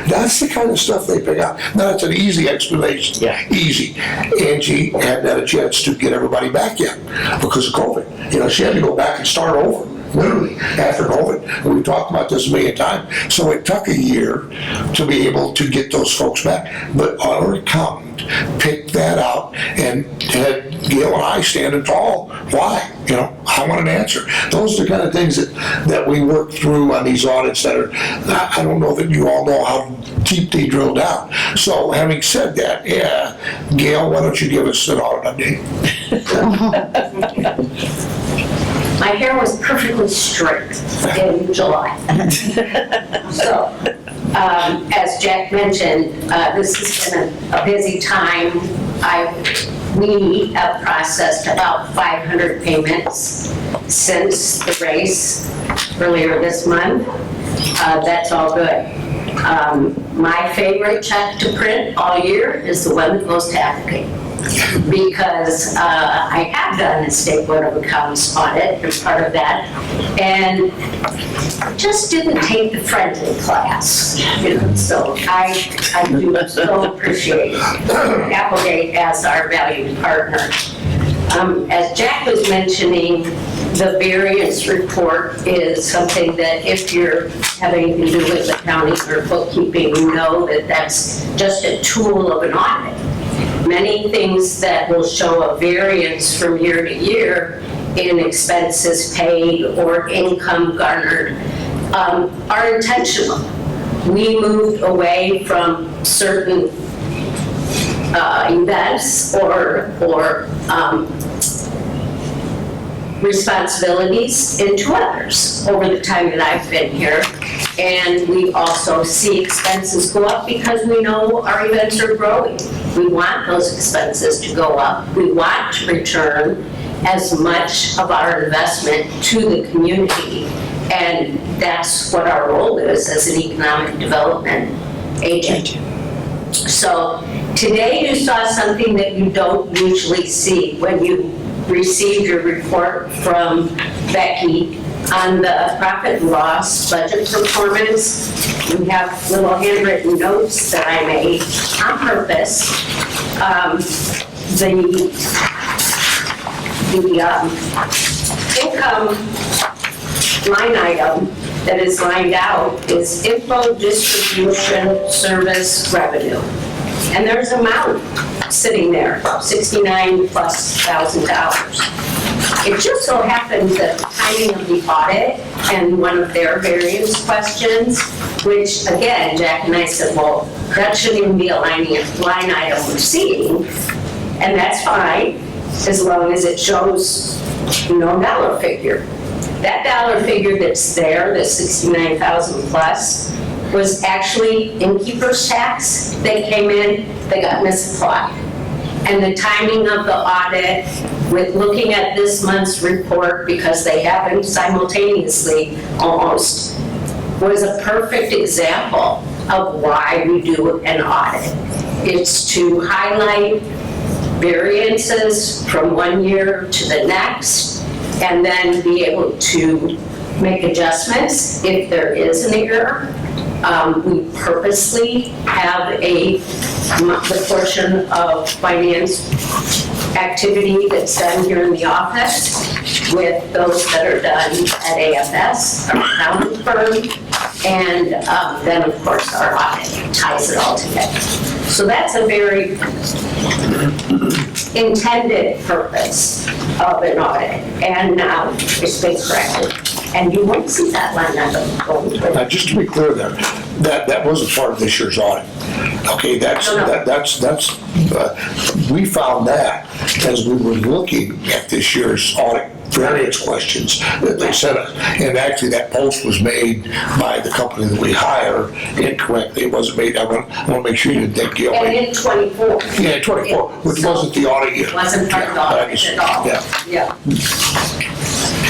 That's the kind of stuff they pick out. Now, that's an easy explanation. Yeah. Easy. Angie hadn't had a chance to get everybody back yet because of COVID. You know, she had to go back and start over, literally, after COVID. And we talked about this a million times. So it took a year to be able to get those folks back. But our accountant picked that out and had Gail and I standing tall. Why? You know, I want an answer. Those are the kind of things that we work through on these audits that are, I don't know that you all know how deep they drill down. So having said that, yeah, Gail, why don't you give us an audit update? My hair was perfectly straight in July. So, as Jack mentioned, this has been a busy time. We have processed about 500 payments since the race earlier this month. That's all good. My favorite check to print all year is the one that goes to Advocate. Because I have done a State Board of Accounts audit as part of that, and just didn't take the friendly class, you know, so I do so appreciate Applegate as our valued partner. As Jack was mentioning, the variance report is something that if you're having to do with accounting or bookkeeping, you know that that's just a tool of an audit. Many things that will show a variance from year to year in expenses paid or income garnered are intentional. We moved away from certain events or responsibilities into others over the time that I've been here. And we also see expenses go up because we know our events are growing. We want those expenses to go up. We want to return as much of our investment to the community. And that's what our role is as an economic development agent. So today you saw something that you don't usually see when you received your report from Becky on the profit and loss budget performance. We have little handwritten notes that I made on purpose. The income line item that is lined out is info distribution service revenue. And there's an amount sitting there, $69,000+. It just so happens that the timing of the audit and one of their variance questions, which again, Jack and I said, well, that shouldn't even be a line item we're seeing, and that's fine, as long as it shows, you know, a dollar figure. That dollar figure that's there, the 69,000 plus, was actually innkeeper's tax that came in that got misapplied. And the timing of the audit, with looking at this month's report, because they happened simultaneously almost, was a perfect example of why we do an audit. It's to highlight variances from one year to the next, and then be able to make adjustments if there is an error. We purposely have the portion of finance activity that's done here in the office with those that are done at AFS, our accounting firm, and then of course our audit ties it all together. So that's a very intended purpose of an audit, and now it's been corrected. And you won't see that line item going through. Now, just to be clear there, that wasn't part of this year's audit. Okay, we found that as we were looking at this year's audit variance questions that they sent us. And actually, that post was made by the company that we hire incorrectly. It wasn't made, I want to make sure you didn't think Gail made. And in 24. Yeah, 24, which wasn't the audit year. Wasn't part of the audit at all. Yeah.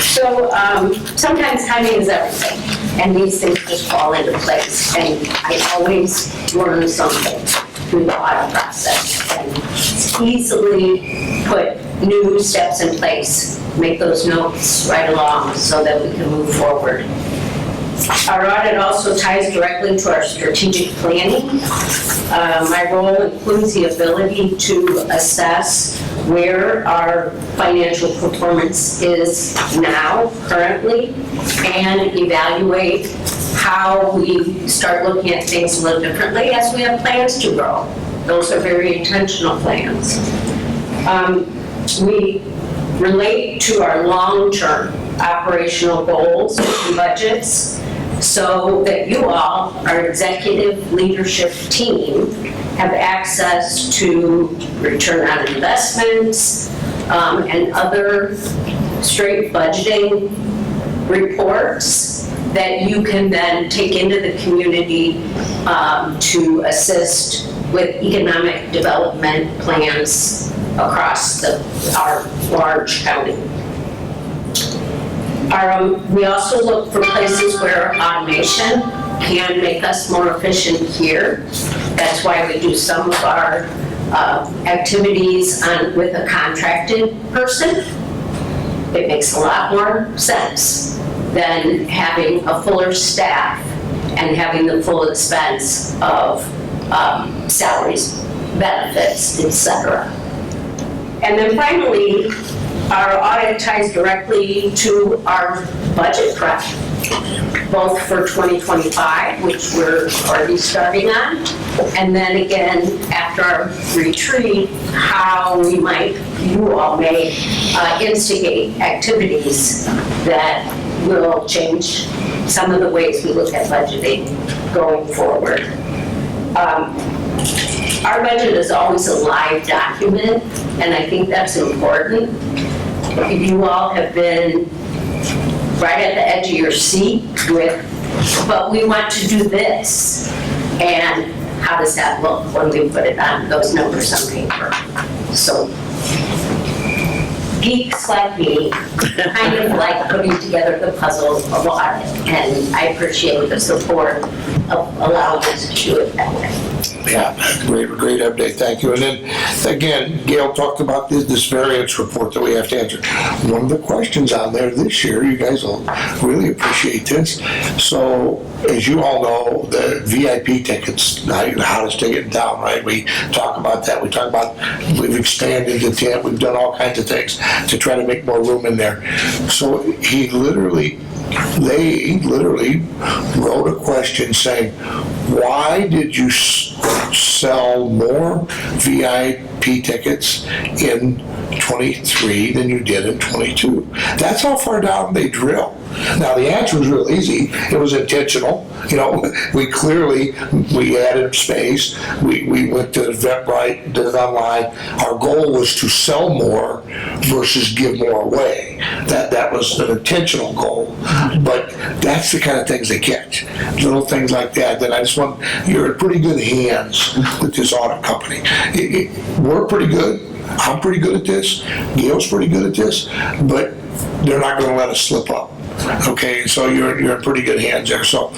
So sometimes timing is everything, and these things just fall into place, and I always learn something. through the audit process and easily put new steps in place, make those notes right along so that we can move forward. Our audit also ties directly to our strategic planning. My role includes the ability to assess where our financial performance is now, currently, and evaluate how we start looking at things a little differently as we have plans to grow. Those are very intentional plans. We relate to our long-term operational goals and budgets so that you all, our executive leadership team, have access to return on investments and other straight budgeting reports that you can then take into the community to assist with economic development plans across our large county. We also look for places where automation can make us more efficient here. That's why we do some of our activities with a contracted person. It makes a lot more sense than having a fuller staff and having the full expense of salaries, benefits, etc. And then finally, our audit ties directly to our budget prep, both for 2025, which we're already starting on, and then again, after our retreat, how you all may instigate activities that will change some of the ways we look at budgeting going forward. Our budget is always a live document, and I think that's important. You all have been right at the edge of your seat with, but we want to do this. And how does that look when we put it on those numbers on paper? So geeks like me kind of like putting together the puzzle of audit, and I appreciate the support of allowing us to do it that way. Yeah, great update, thank you. And then, again, Gail talked about this variance report that we have to answer. One of the questions on there this year, you guys will really appreciate this. So, as you all know, the VIP tickets, the hottest ticket in town, right? We talk about that, we've expanded the tent, we've done all kinds of things to try to make more room in there. So, they literally wrote a question saying, why did you sell more VIP tickets in 23 than you did in 22? That's how far down they drill. Now, the answer was real easy. It was intentional. You know, we added space. We went to Eventbrite, did it online. Our goal was to sell more versus give more away. That was an intentional goal. But that's the kind of things they catch. Little things like that. Then you're in pretty good hands with this audit company. We're pretty good. I'm pretty good at this. Gail's pretty good at this. But they're not going to let us slip up. Okay, so you're in pretty good hands there. So,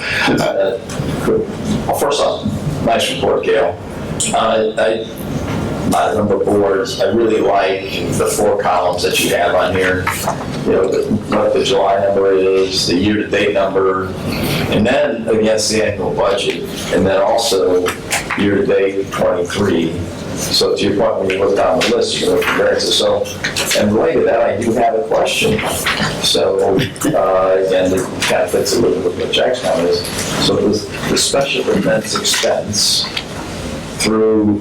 well, first off, nice report, Gail. My number of boards, I really like the 4 columns that you have on here. You know, what the July number is, the year-to-date number, and then against the annual budget, and then also year-to-date 23. So to your point, when you look down the list, you can look at variances. So, and related to that, I do have a question. So, again, it kind of fits a little bit with what Jack's comment is. So the special events expense through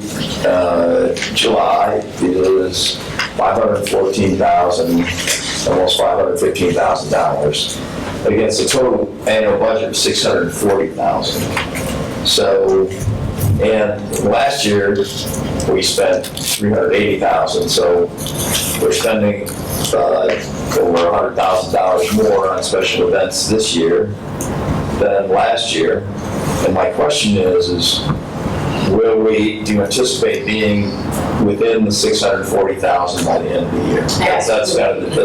July is $514,000, almost $515,000 against a total annual budget of $640,000. So, and last year we spent $380,000. So we're spending over $100,000 more on special events this year than last year. And my question is do you anticipate being within the 640,000 by the end of the year? That's kind of the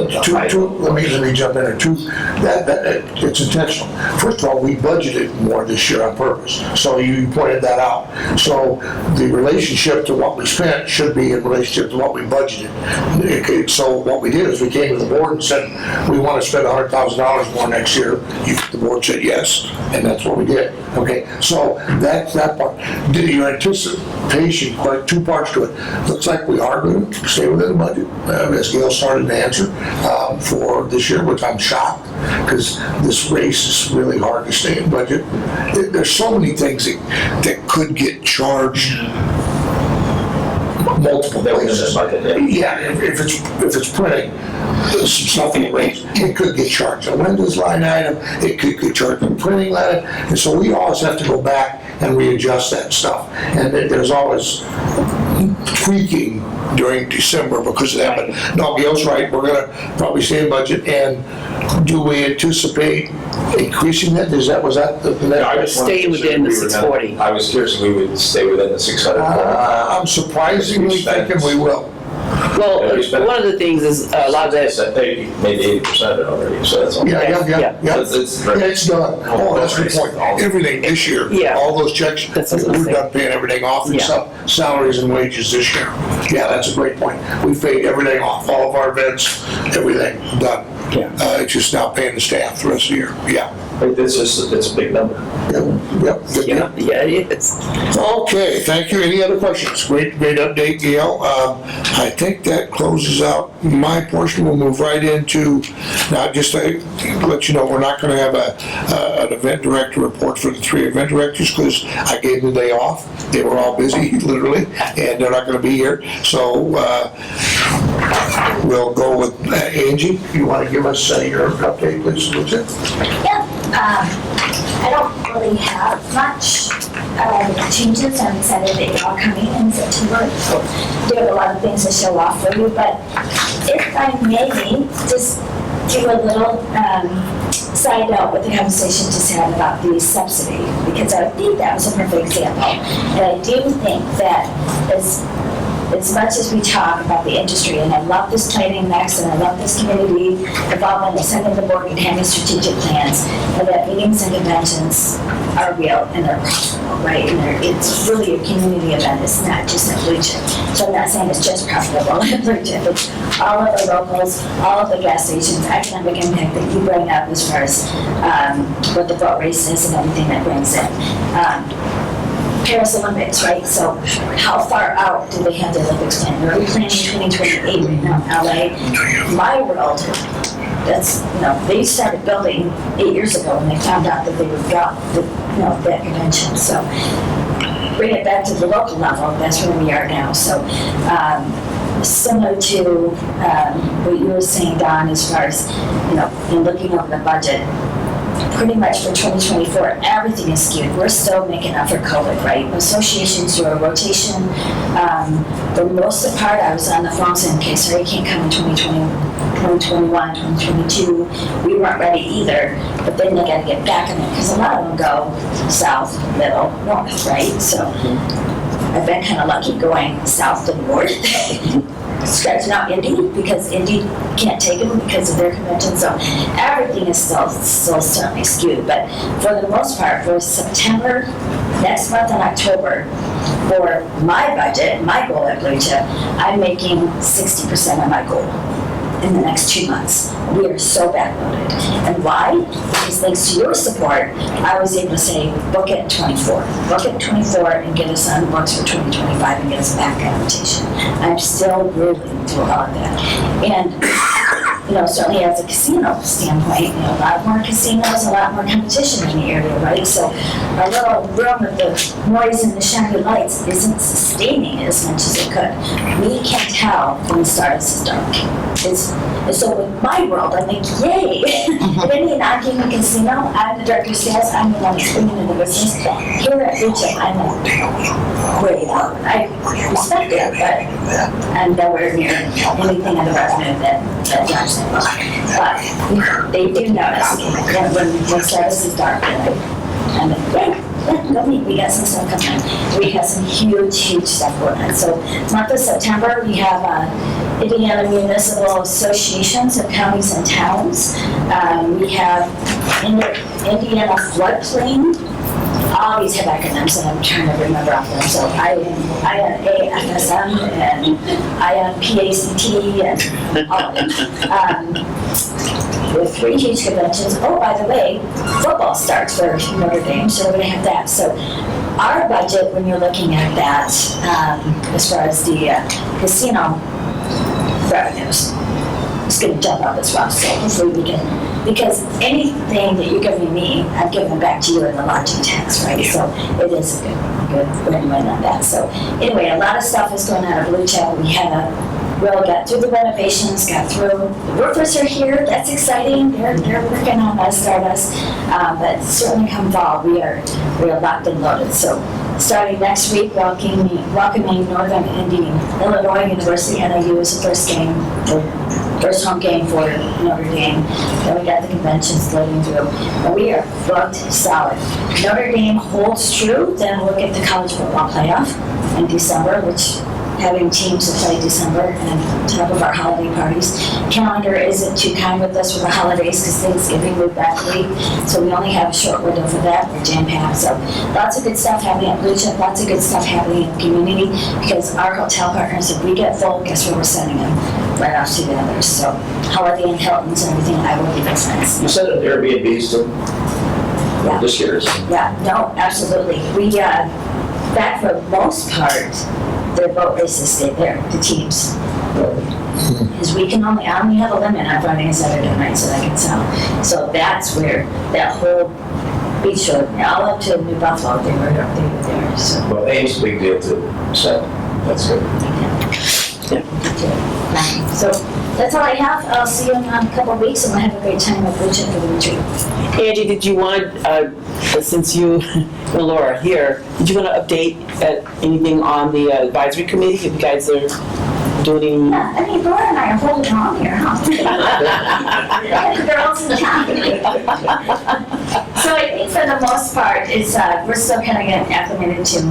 Let me jump in there. It's intentional. First of all, we budgeted more this year on purpose, so you pointed that out. So the relationship to what we spent should be in relationship to what we budgeted. So what we did is we came to the board and said, we want to spend $100,000 more next year. The board said yes, and that's what we did. Okay, so that's that part. Your anticipation, quite two parts to it. Looks like we are going to stay within the budget. As Gail started to answer for this year, which I'm shocked, because this race is really hard to stay in budget. There's so many things that could get charged multiple places. Yeah, if it's printing, there's some stuff in the race, it could get charged. A Windows line item, it could get charged a printing line item, and so we always have to go back and readjust that stuff. And there's always tweaking during December because of that. But no, Gail's right, we're gonna probably stay in budget. And do we anticipate increasing that? Was that the next? Stay within the 640. I was curious if we would stay within the 640. I'm surprisingly thinking we will. Well, one of the things is a lot of that. They made 80% of it already, so that's all. Yeah. It's It's done. Oh, that's the point. Everything this year, Yeah. all those checks, That's what I was we're saying. done paying everything off Yeah. except salaries and wages this year. Yeah, that's a great point. We paid everything off, all of our events, everything, done. Yeah. It's just now paying the staff the rest of the year. Yeah. It's a big number. Yep. Good deal. Yeah, it's. Okay, thank you. Any other questions? Great update, Gail. I think that closes out my portion. We'll move right into, now just to let you know, we're not going to have an event director report for the 3 event directors because I gave them the day off. They were all busy, literally, and they're not going to be here. So we'll go with Angie. You want to give us your update, please? Yeah, I don't really have much changes. I'm excited that you're all coming in September. So do have a lot of things to show off for you, but if I may, just do a little side note with the conversation just had about the subsidy, because I think that was a perfect example. And I do think that as much as we talk about the industry, and I love this planning next, and I love this community involvement, and sending the board and having strategic plans, and that meetings and conventions are real and they're profitable, right? And it's really a community event. It's not just a blue chip. So I'm not saying it's just profitable at blue chip. It's all of the locals, all of the gas stations, economic impact that you bring up as far as what the boat race is and everything that brings in. Paris Olympics, right? So how far out do they have the Olympics planned? They're already planning 2028 right now in LA. My world, that's, they started building 8 years ago when they found out that they would got that convention. So bring it back to the local level, that's where we are now. So similar to what you were saying, Don, as far as, in looking over the budget, pretty much for 2024, everything is skewed. We're still making up for COVID, right? Associations do a rotation. For the most part, I was on the phone saying, okay, sorry, you can't come in 2021, 2022. We weren't ready either, but then they got to get back in it because a lot of them go south, middle, north, right? So I've been kind of lucky going south to north. Stretching out Indy because Indy can't take them because of their convention. So everything is still certainly skewed. But for the most part, for September, next month and October, for my budget, my goal at Blue Chip, I'm making 60% of my goal in the next 2 months. We are so backloaded. And why? Because thanks to your support, I was able to say, book it 24. Book it 24 and get us on the books for 2025 and get us back on rotation. I'm still grueling through all of that. And certainly as a casino standpoint, a lot more casinos, a lot more competition in the area, right? So our little room with the noise and the shiny lights isn't sustaining as much as it could. We can tell when the stars is dark. And so with my world, I'm like, yay! If any non-gaming casino, I'm the director of sales, I'm the one who's bringing in the business. Here at Blue Chip, I'm like, way down. I respect it, but I'm nowhere near anything in the revenue that Josh said. But they do notice when service is dark, and I'm like, yeah, go neat. We got some stuff coming. We have some huge stuff going on. So month of September, we have Indiana Municipal Associations of Counties and Towns. We have Indiana Floodplain. All these have acronyms and I'm trying to remember off them. So INAFSM and INPACT and all of them. With 3 huge conventions. Oh, by the way, football starts for Notre Dame, so we're going to have that. So our budget, when you're looking at that, as far as the casino revenues, it's going to jump up as well. So hopefully we can, because anything that you're giving me, I'm giving back to you in the lodging tax, right? So it is a good win-win on that. So anyway, a lot of stuff is going on at Blue Chapel. We had Will got through the renovations, got through. The roofers are here. That's exciting. They're working on that stardust. But certainly come fall, we are locked and loaded. So starting next week, welcoming Northern Illinois University NIU is the first home game for Notre Dame. Then we got the conventions loading through. But we are booked solid. Notre Dame holds true, then we'll get the college football playoff in December, which having teams to play December and top of our holiday parties. Calendar isn't too kind with us for the holidays because Thanksgiving moved back a week, so we only have a short window for that. We're jam-packed, so lots of good stuff happening at Blue Chip, lots of good stuff happening in the community because our hotel partners, if we get full, guess where we're sending them? Right off to the others. So Holiday Inn, Hilton's, and everything, I will give you signs. You said Airbnb's too? Yeah. This year's. Yeah, no, absolutely. We, that for the most part, their boat races stay there, the teams. Because I only have a limit on Friday and Saturday nights that I can sell. So that's where that whole beach road, all up to New Buffalo, they were there. So. Well, Ames, big deal too, so that's good. Yeah. So that's all I have. I'll see you in a couple of weeks and we'll have a great time at Blue Chip for the retreat. Angie, did you want, since you and Laura are here, did you want to update anything on the advisory committee? If you guys are doing Yeah, I mean, Laura and I are holding on here, huh? The girls in town. So I think for the most part, we're still kind of getting acclimated to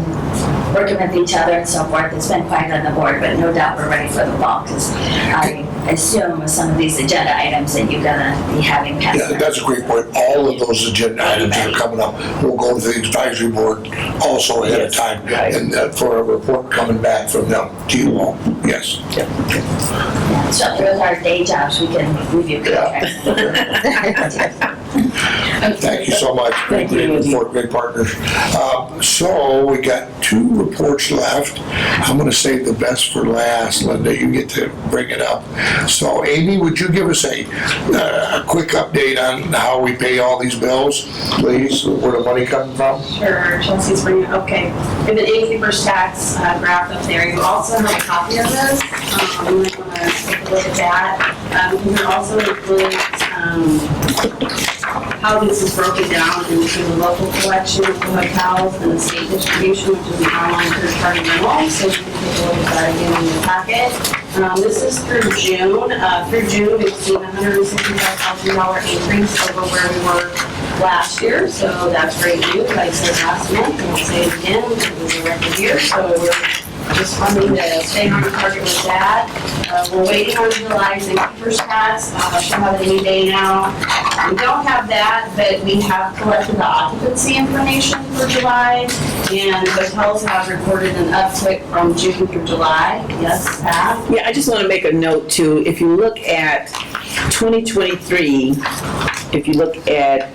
working with each other and so forth. It's been quiet on the board, but no doubt we're ready for the fall because I assume with some of these agenda items that you're gonna be having passed. Yeah, that's a great point. All of those agenda items that are coming up will go to the advisory board also ahead of time. Right. And for a report coming back from them to you all. Yes. Yeah, so with our day jobs, we can review contracts. Thank you so much. Thank you, Angie. Great partners. So we got 2 reports left. I'm going to save the best for last. Linda, you get to bring it up. So Amy, would you give us a quick update on how we pay all these bills, please? Where the money coming from? Sure, Chelsea's bringing it. Okay. We have an innkeeper's tax graph up there. You also have a copy of this. You might want to take a look at that. You can also include how this is broken down into the local collection of the hotels and the state distribution, which is an online third-party rental. So you can take a look at that again in your packet. This is through June. Through June, we've seen a $165,000 increase over where we were last year. So that's great news. Like I said last month, and I'll say it again, it was a record year. So we're just wanting to stay on target with that. We're waiting on July's innkeeper's tax. She'll have a new day now. We don't have that, but we have collected the occupancy information for July, and hotels have reported an uptick from June through July. Yes, Pat? Yeah, I just want to make a note too. If you look at 2023, if you look at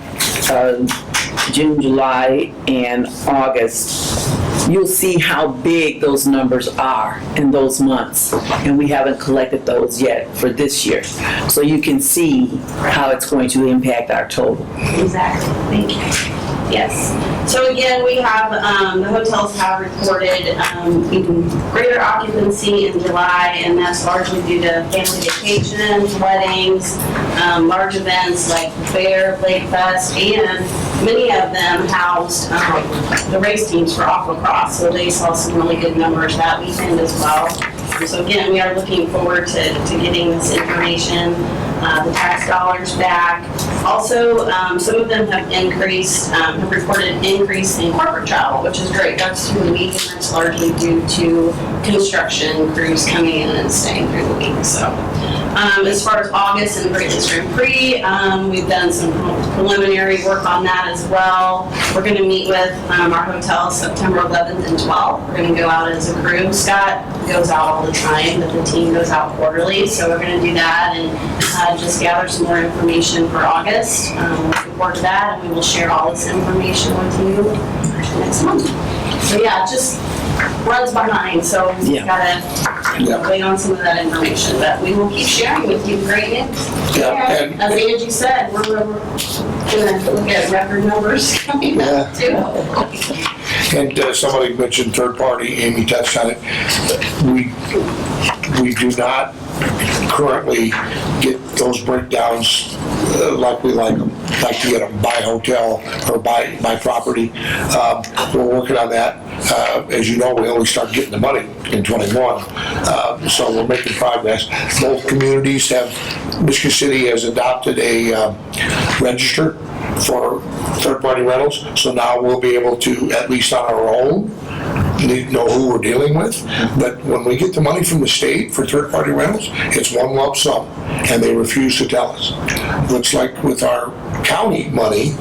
June, July, and August, you'll see how big those numbers are in those months. And we haven't collected those yet for this year. So you can see how it's going to impact our total. Exactly, thank you. Yes. So again, we have, the hotels have reported even greater occupancy in July, and that's largely due to family vacations, weddings, large events like the fair, Lake Fest, and many of them housed the race teams for Aquacross. So they saw some really good numbers that weekend as well. So again, we are looking forward to getting this information, the tax dollars back. Also, some of them have reported increase in corporate travel, which is great. That's through the week, and that's largely due to construction crews coming in and staying through the week. So, as far as August and Great Lakes Grand Prix, we've done some preliminary work on that as well. We're going to meet with our hotels September 11th and 12th. We're going to go out as a crew. Scott goes out all the time, but the team goes out quarterly. So we're going to do that and just gather some more information for August. Looking forward to that, and we will share all this information with you next month. So yeah, it just runs behind, so we gotta wait on some of that information, but we will keep sharing with you great news. Yeah, And as Angie said, we're gonna look at record numbers coming up too. And somebody mentioned third party, Amy touched on it. We do not currently get those breakdowns like we like them, like to get them by hotel or by property. We're working on that. As you know, we only start getting the money in '21, so we're making progress. Both communities Michigan City has adopted a register for third-party rentals, so now we'll be able to, at least on our own, know who we're dealing with. But when we get the money from the state for third-party rentals, it's one lump sum, and they refuse to tell us. Looks like with our county money,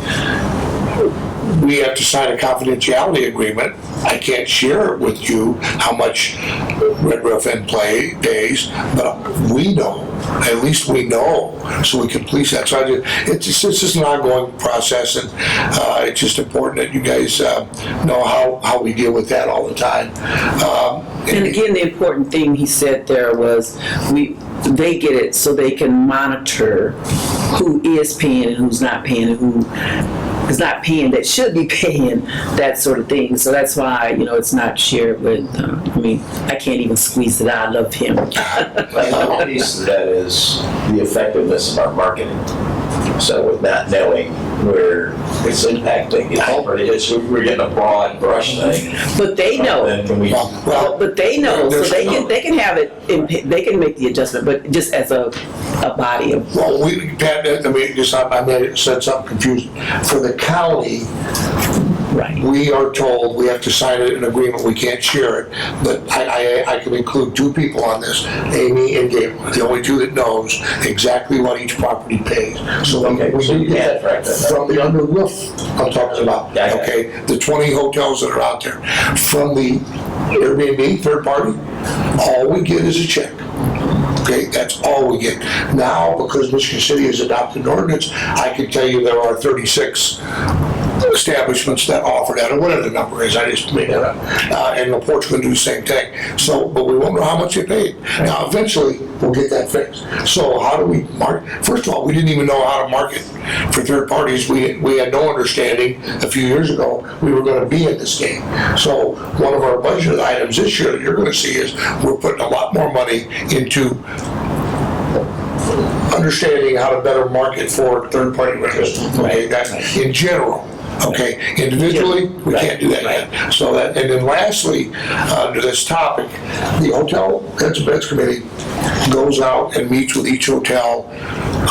we have to sign a confidentiality agreement. I can't share it with you how much Red Roof and Play pays, but we know. At least we know, so we can police that. So it's just an ongoing process, and it's just important that you guys know how we deal with that all the time. And again, the important thing he said there was they get it so they can monitor who is paying and who's not paying and who is not paying that should be paying, that sort of thing. So that's why, it's not shared with, I can't even squeeze it out. I love him. Another piece of that is the effectiveness of our marketing. So with not knowing where it's impacting, we're getting a broad brush thing. But they know. Then can we? But they know, so they can have it, they can make the adjustment, but just as a body of. Well, Pat, I may have said something confusing. For the county, right, we are told we have to sign an agreement, we can't share it, but I can include two people on this, Amy and Gabriel, the only two that knows exactly what each property pays. So we do get that from the under roof I'm talking about, okay? The 20 hotels that are out there. From the Airbnb, third party, all we get is a check. Okay, that's all we get. Now, because Michigan City has adopted an ordinance, I can tell you there are 36 establishments that offer that, or whatever the number is, I just made that up. And LaPorte's going to do the same thing. So, but we won't know how much they paid. Now, eventually, we'll get that fixed. So how do we market? First of all, we didn't even know how to market for third parties. We had no understanding a few years ago we were going to be in this game. So one of our budget items this year that you're going to see is we're putting a lot more money into understanding how to better market for third-party rentals. Okay, that's in general. Okay, individually, we can't do that yet. So that, and then lastly, under this topic, the Hotel Heads and Beds Committee goes out and meets with each hotel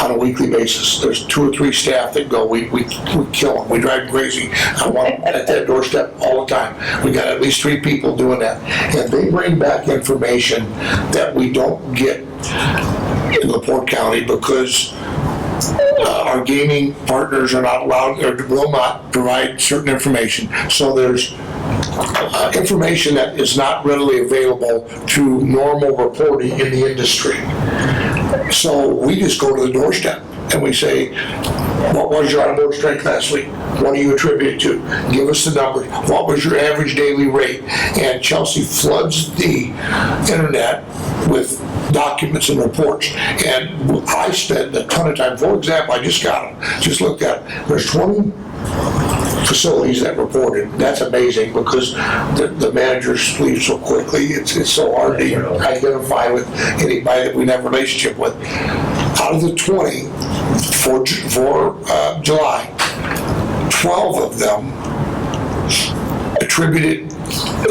on a weekly basis. There's 2 or 3 staff that go. We kill them. We drive them crazy. I want them at that doorstep all the time. We got at least 3 people doing that, and they bring back information that we don't get in LaPorte County because our gaming partners are not allowed or will not provide certain information. So there's information that is not readily available through normal reporting in the industry. So we just go to the doorstep and we say, what was your onboard strength last week? What do you attribute it to? Give us the numbers. What was your average daily rate? And Chelsea floods the internet with documents and reports. And I spend a ton of time. For example, I just got them. Just looked at it. There's 20 facilities that reported. That's amazing because the managers leave so quickly. It's so hard to identify with anybody that we have a relationship with. Out of the 20 for July, 12 of them attributed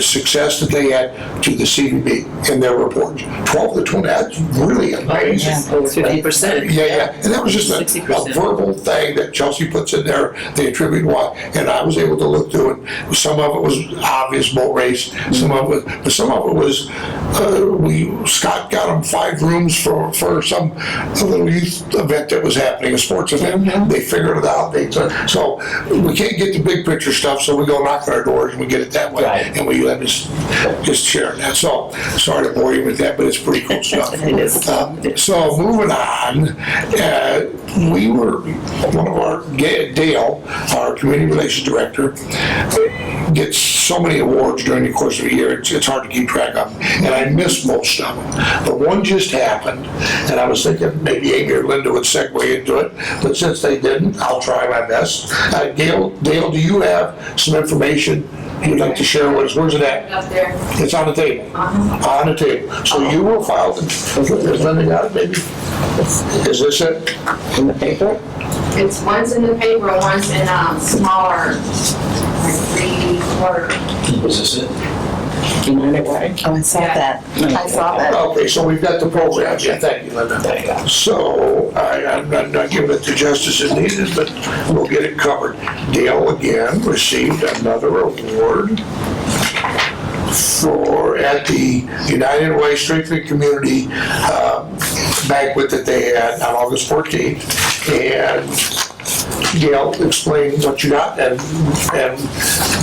success that they had to the CVB in their report. 12 to 20, that's really amazing. Over 50%. Yeah, and that was just a 60%. verbal thing that Chelsea puts in there, they attribute why, and I was able to look through it. Some of it was obvious boat race, some of it was, Scott got them 5 rooms for some a little youth event that was happening, a sports event. They figured it out, so we can't get the big picture stuff, so we go knock on our doors and we get it that way, Right. and we let us just share that. So, sorry to bore you with that, but it's pretty cool stuff. It is. So moving on, one of our, Dale, our community relations director, gets so many awards during the course of the year, it's hard to keep track of them, and I miss most of them. But one just happened, and I was thinking maybe Amy or Linda would segue into it, but since they didn't, I'll try my best. Dale, do you have some information you'd like to share with us? Where's it at? Up there. It's on the table. On the table. So you will file, has Linda got it, maybe? Is this it? In the paper? It's, one's in the paper, one's in smaller, like 3/4. Was this it? United Way? Oh, I saw that. I saw that. Okay, so we've got the program, yeah, thank you, Linda. So, I'm not giving it to justice as needed, but we'll get it covered. Dale again received another award at the United Way Strengthening Community banquet that they had on August 14th. And Gail, explain what you got and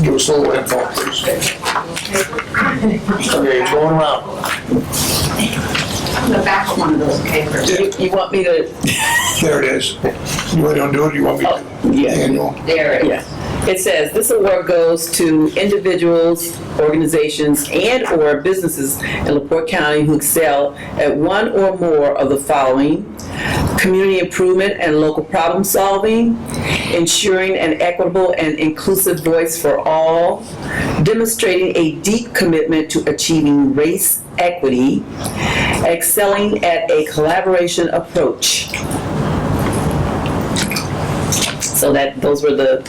give us a little info, please. Okay, it's going around. On the back of one of those papers. You want me to? There it is. You want to do it, or you want me to? Yeah. Annual. There it is. Yeah. It says, this award goes to individuals, organizations, and/or businesses in LaPorte County who excel at one or more of the following: community improvement and local problem solving, ensuring an equitable and inclusive voice for all, demonstrating a deep commitment to achieving race equity, excelling at a collaboration approach. So those were the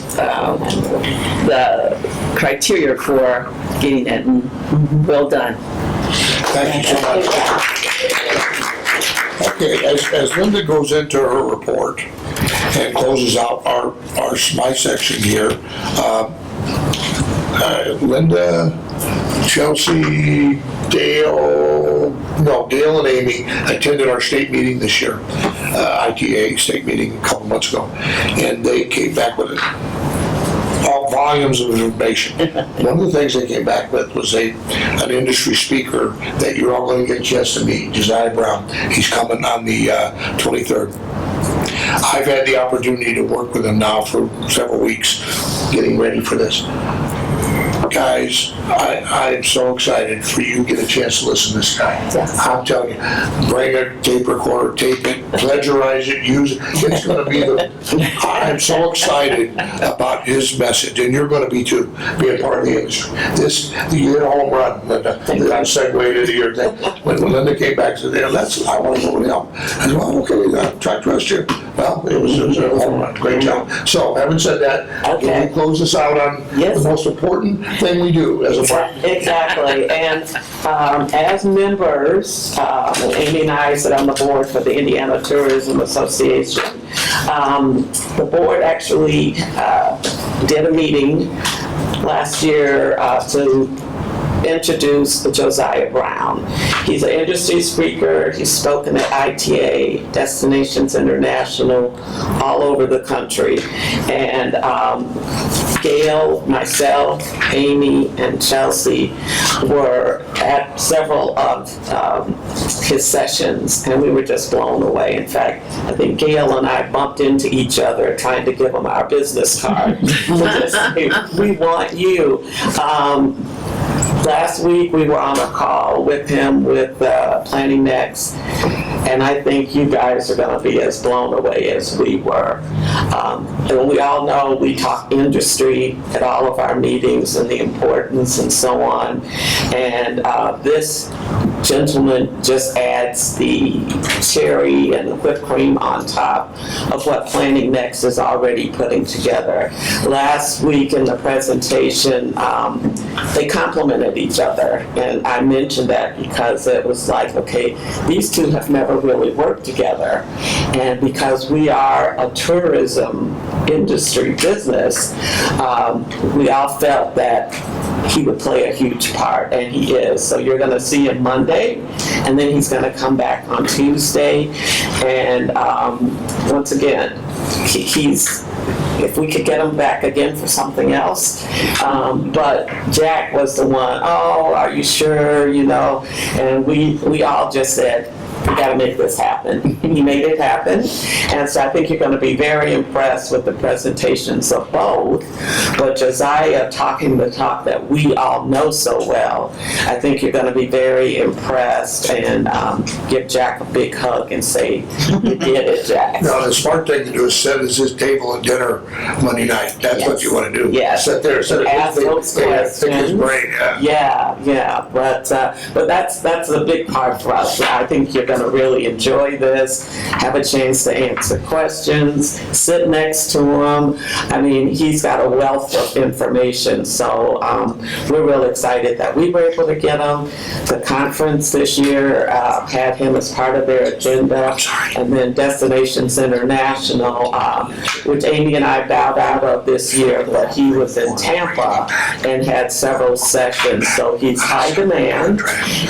criteria for getting that. Well done. Thank you so much. Okay, as Linda goes into her report and closes out my section here, Linda, Chelsea, Dale and Amy attended our state meeting this year, ITA state meeting a couple months ago, and they came back with all volumes of information. One of the things they came back with was an industry speaker that you're all going to get a chance to meet, Josiah Brown. He's coming on the 23rd. I've had the opportunity to work with him now for several weeks, getting ready for this. Guys, I am so excited for you to get a chance to listen to this guy. Yes. I'm telling you, bring a tape recorder, tape it, plagiarize it, use it. It's going to be I'm so excited about his message, and you're going to be too, being part of the industry. You hit a home run, Linda. I'm segued into your thing. When Linda came back to them, I want to go with him. I said, well, okay, try to trust you. Well, it was a home run. Great job. So, having said that, can we close this out on the most important thing we do as a board? Exactly, and as members, Amy and I sit on the board for the Indiana Tourism Association. The board actually did a meeting last year to introduce Josiah Brown. He's an industry speaker. He's spoken at ITA, Destinations International, all over the country. And Gail, myself, Amy, and Chelsea were at several of his sessions, and we were just blown away. In fact, I think Gail and I bumped into each other trying to give him our business card. We want you. Last week, we were on a call with him with Planning Next, and I think you guys are going to be as blown away as we were. And we all know we talk industry at all of our meetings and the importance and so on. And this gentleman just adds the cherry and the whipped cream on top of what Planning Next is already putting together. Last week in the presentation, they complemented each other. And I mentioned that because it was like, okay, these two have never really worked together. And because we are a tourism industry business, we all felt that he would play a huge part, and he is. So you're going to see him Monday, and then he's going to come back on Tuesday. And once again, he's, if we could get him back again for something else. But Jack was the one, oh, are you sure, you know? And we all just said, we got to make this happen. He made it happen. And so I think you're going to be very impressed with the presentations of both. But Josiah talking the talk that we all know so well, I think you're going to be very impressed, and give Jack a big hug and say, you did it, Jack. Now, the smart thing to do is sit at his table at dinner Monday night. That's what you want to do. Yes. Sit there, sit Ask those questions. pick his brain. Yeah. But that's the big part for us. I think you're going to really enjoy this, have a chance to answer questions, sit next to him. I mean, he's got a wealth of information, so we're really excited that we were able to get him. The conference this year had him as part of their agenda, and then Destinations International, which Amy and I bowed out of this year, but he was in Tampa and had several sessions, so he's high demand.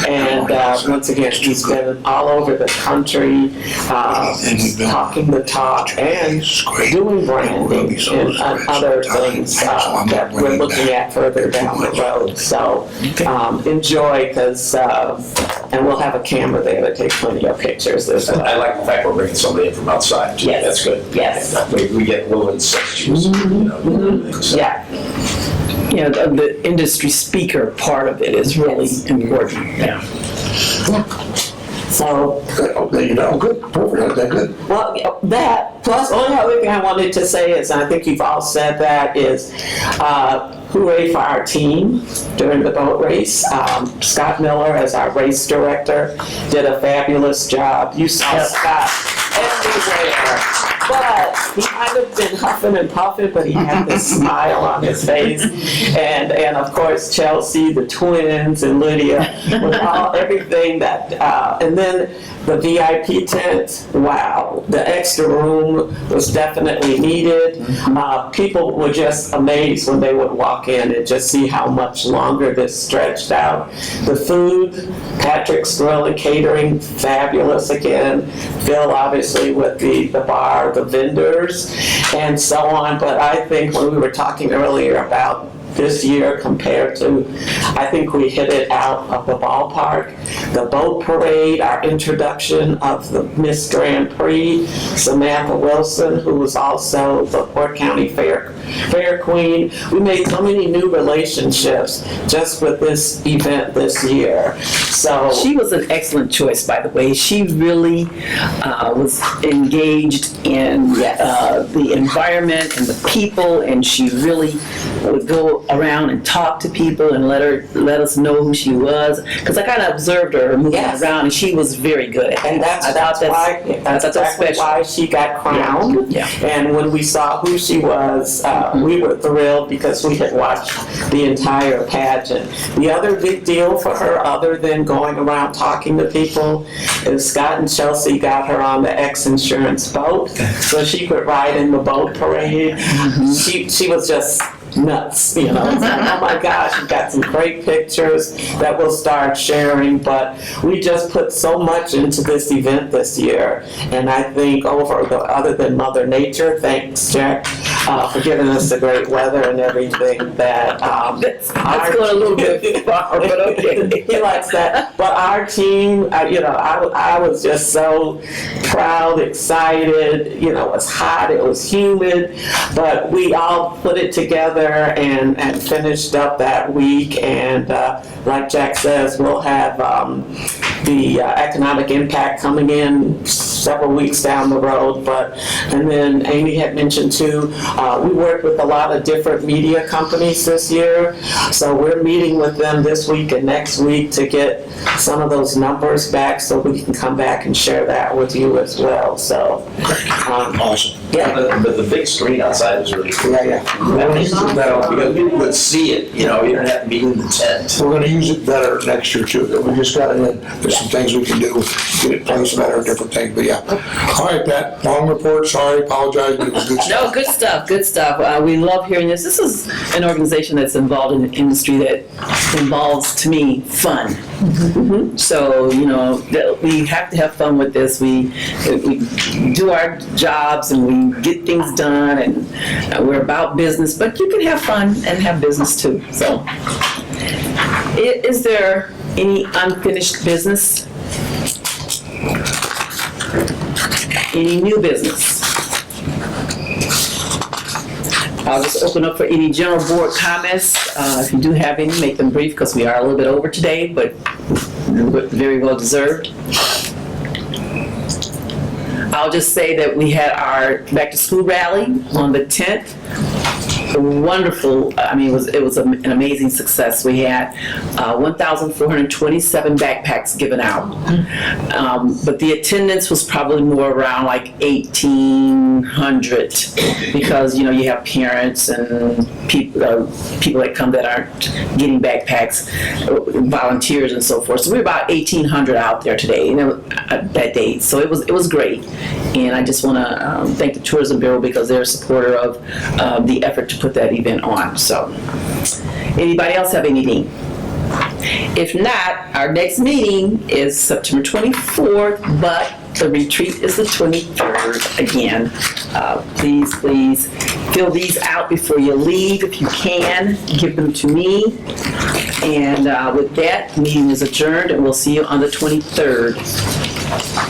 And once again, he's been all over the country, talking the talk and doing branding and other things that we're looking at further down the road. So enjoy, because and we'll have a camera there to take plenty of pictures as well. I like the fact we're bringing somebody in from outside too. Yes. That's good. Yes. We get a little incestuous, you know. So. Yeah. You know, the industry speaker part of it is really important. Yeah. So, Okay, you know, good, perfect, okay, good. well, that, plus, only other thing I wanted to say is, and I think you've all said that, is hooray for our team during the boat race. Scott Miller, as our race director, did a fabulous job. You saw Scott everywhere. But he might have been huffing and puffing, but he had this smile on his face. And of course, Chelsea, the twins, and Lydia, with everything that, and then the VIP tent, wow, the extra room was definitely needed. People were just amazed when they would walk in and just see how much longer this stretched out. The food, Patrick's Grill and Catering, fabulous again. Phil, obviously, with the bar, the vendors, and so on. But I think when we were talking earlier about this year compared to, I think we hit it out of the ballpark. The boat parade, our introduction of the Miss Grand Prix, Samantha Wilson, who was also the LaPorte County Fair Queen. We made so many new relationships just with this event this year. So She was an excellent choice, by the way. She really was engaged in the environment and the people, and she really would go around and talk to people and let us know who she was. Because I kind of observed her moving around, and she was very good at it. And that's exactly why she got crowned. Yeah. And when we saw who she was, we were thrilled because we had watched the entire pageant. The other big deal for her, other than going around talking to people, is Scott and Chelsea got her on the X Insurance boat so she could ride in the boat parade. She was just nuts, you know. It's like, oh my gosh, we've got some great pictures that we'll start sharing, but we just put so much into this event this year, and I think other than Mother Nature, thanks Jack, for giving us the great weather and everything that, That's going a little bit far, but okay. he likes that. But our team, I was just so proud, excited. You know, it was hot, it was humid, but we all put it together and finished up that week. And like Jack says, we'll have the economic impact coming in several weeks down the road. And then Amy had mentioned too, we worked with a lot of different media companies this year. So we're meeting with them this week and next week to get some of those numbers back so we can come back and share that with you as well. So, Awesome. yeah. But the big screen outside is really cool. Yeah. Because people would see it, you know, you don't have to be in the tent. We're gonna use it better next year too. We just got it in. There's some things we can do, get it placed better, different things, but yeah. All right, Pat, long report, sorry, apologize, but it was good stuff. No, good stuff. We love hearing this. This is an organization that's involved in an industry that involves, to me, fun. So, you know, we have to have fun with this. We do our jobs and we get things done, and we're about business, but you can have fun and have business too. So, is there any unfinished business? Any new business? I'll just open up for any general board comments. If you do have any, make them brief because we are a little bit over today, but very well deserved. I'll just say that we had our back to school rally on the 10th. Wonderful. I mean, it was an amazing success. We had 1,427 backpacks given out. But the attendance was probably more around like 1,800 because, you know, you have parents and people that come that aren't getting backpacks, volunteers and so forth. So we were about 1,800 out there today, you know, that day. So it was great. And I just want to thank the Tourism Bureau because they're a supporter of the effort to put that event on. So, anybody else have anything? If not, our next meeting is September 24th, but the retreat is the 23rd again. Please fill these out before you leave if you can. Give them to me. And with that, the meeting is adjourned, and we'll see you on the 23rd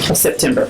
of September.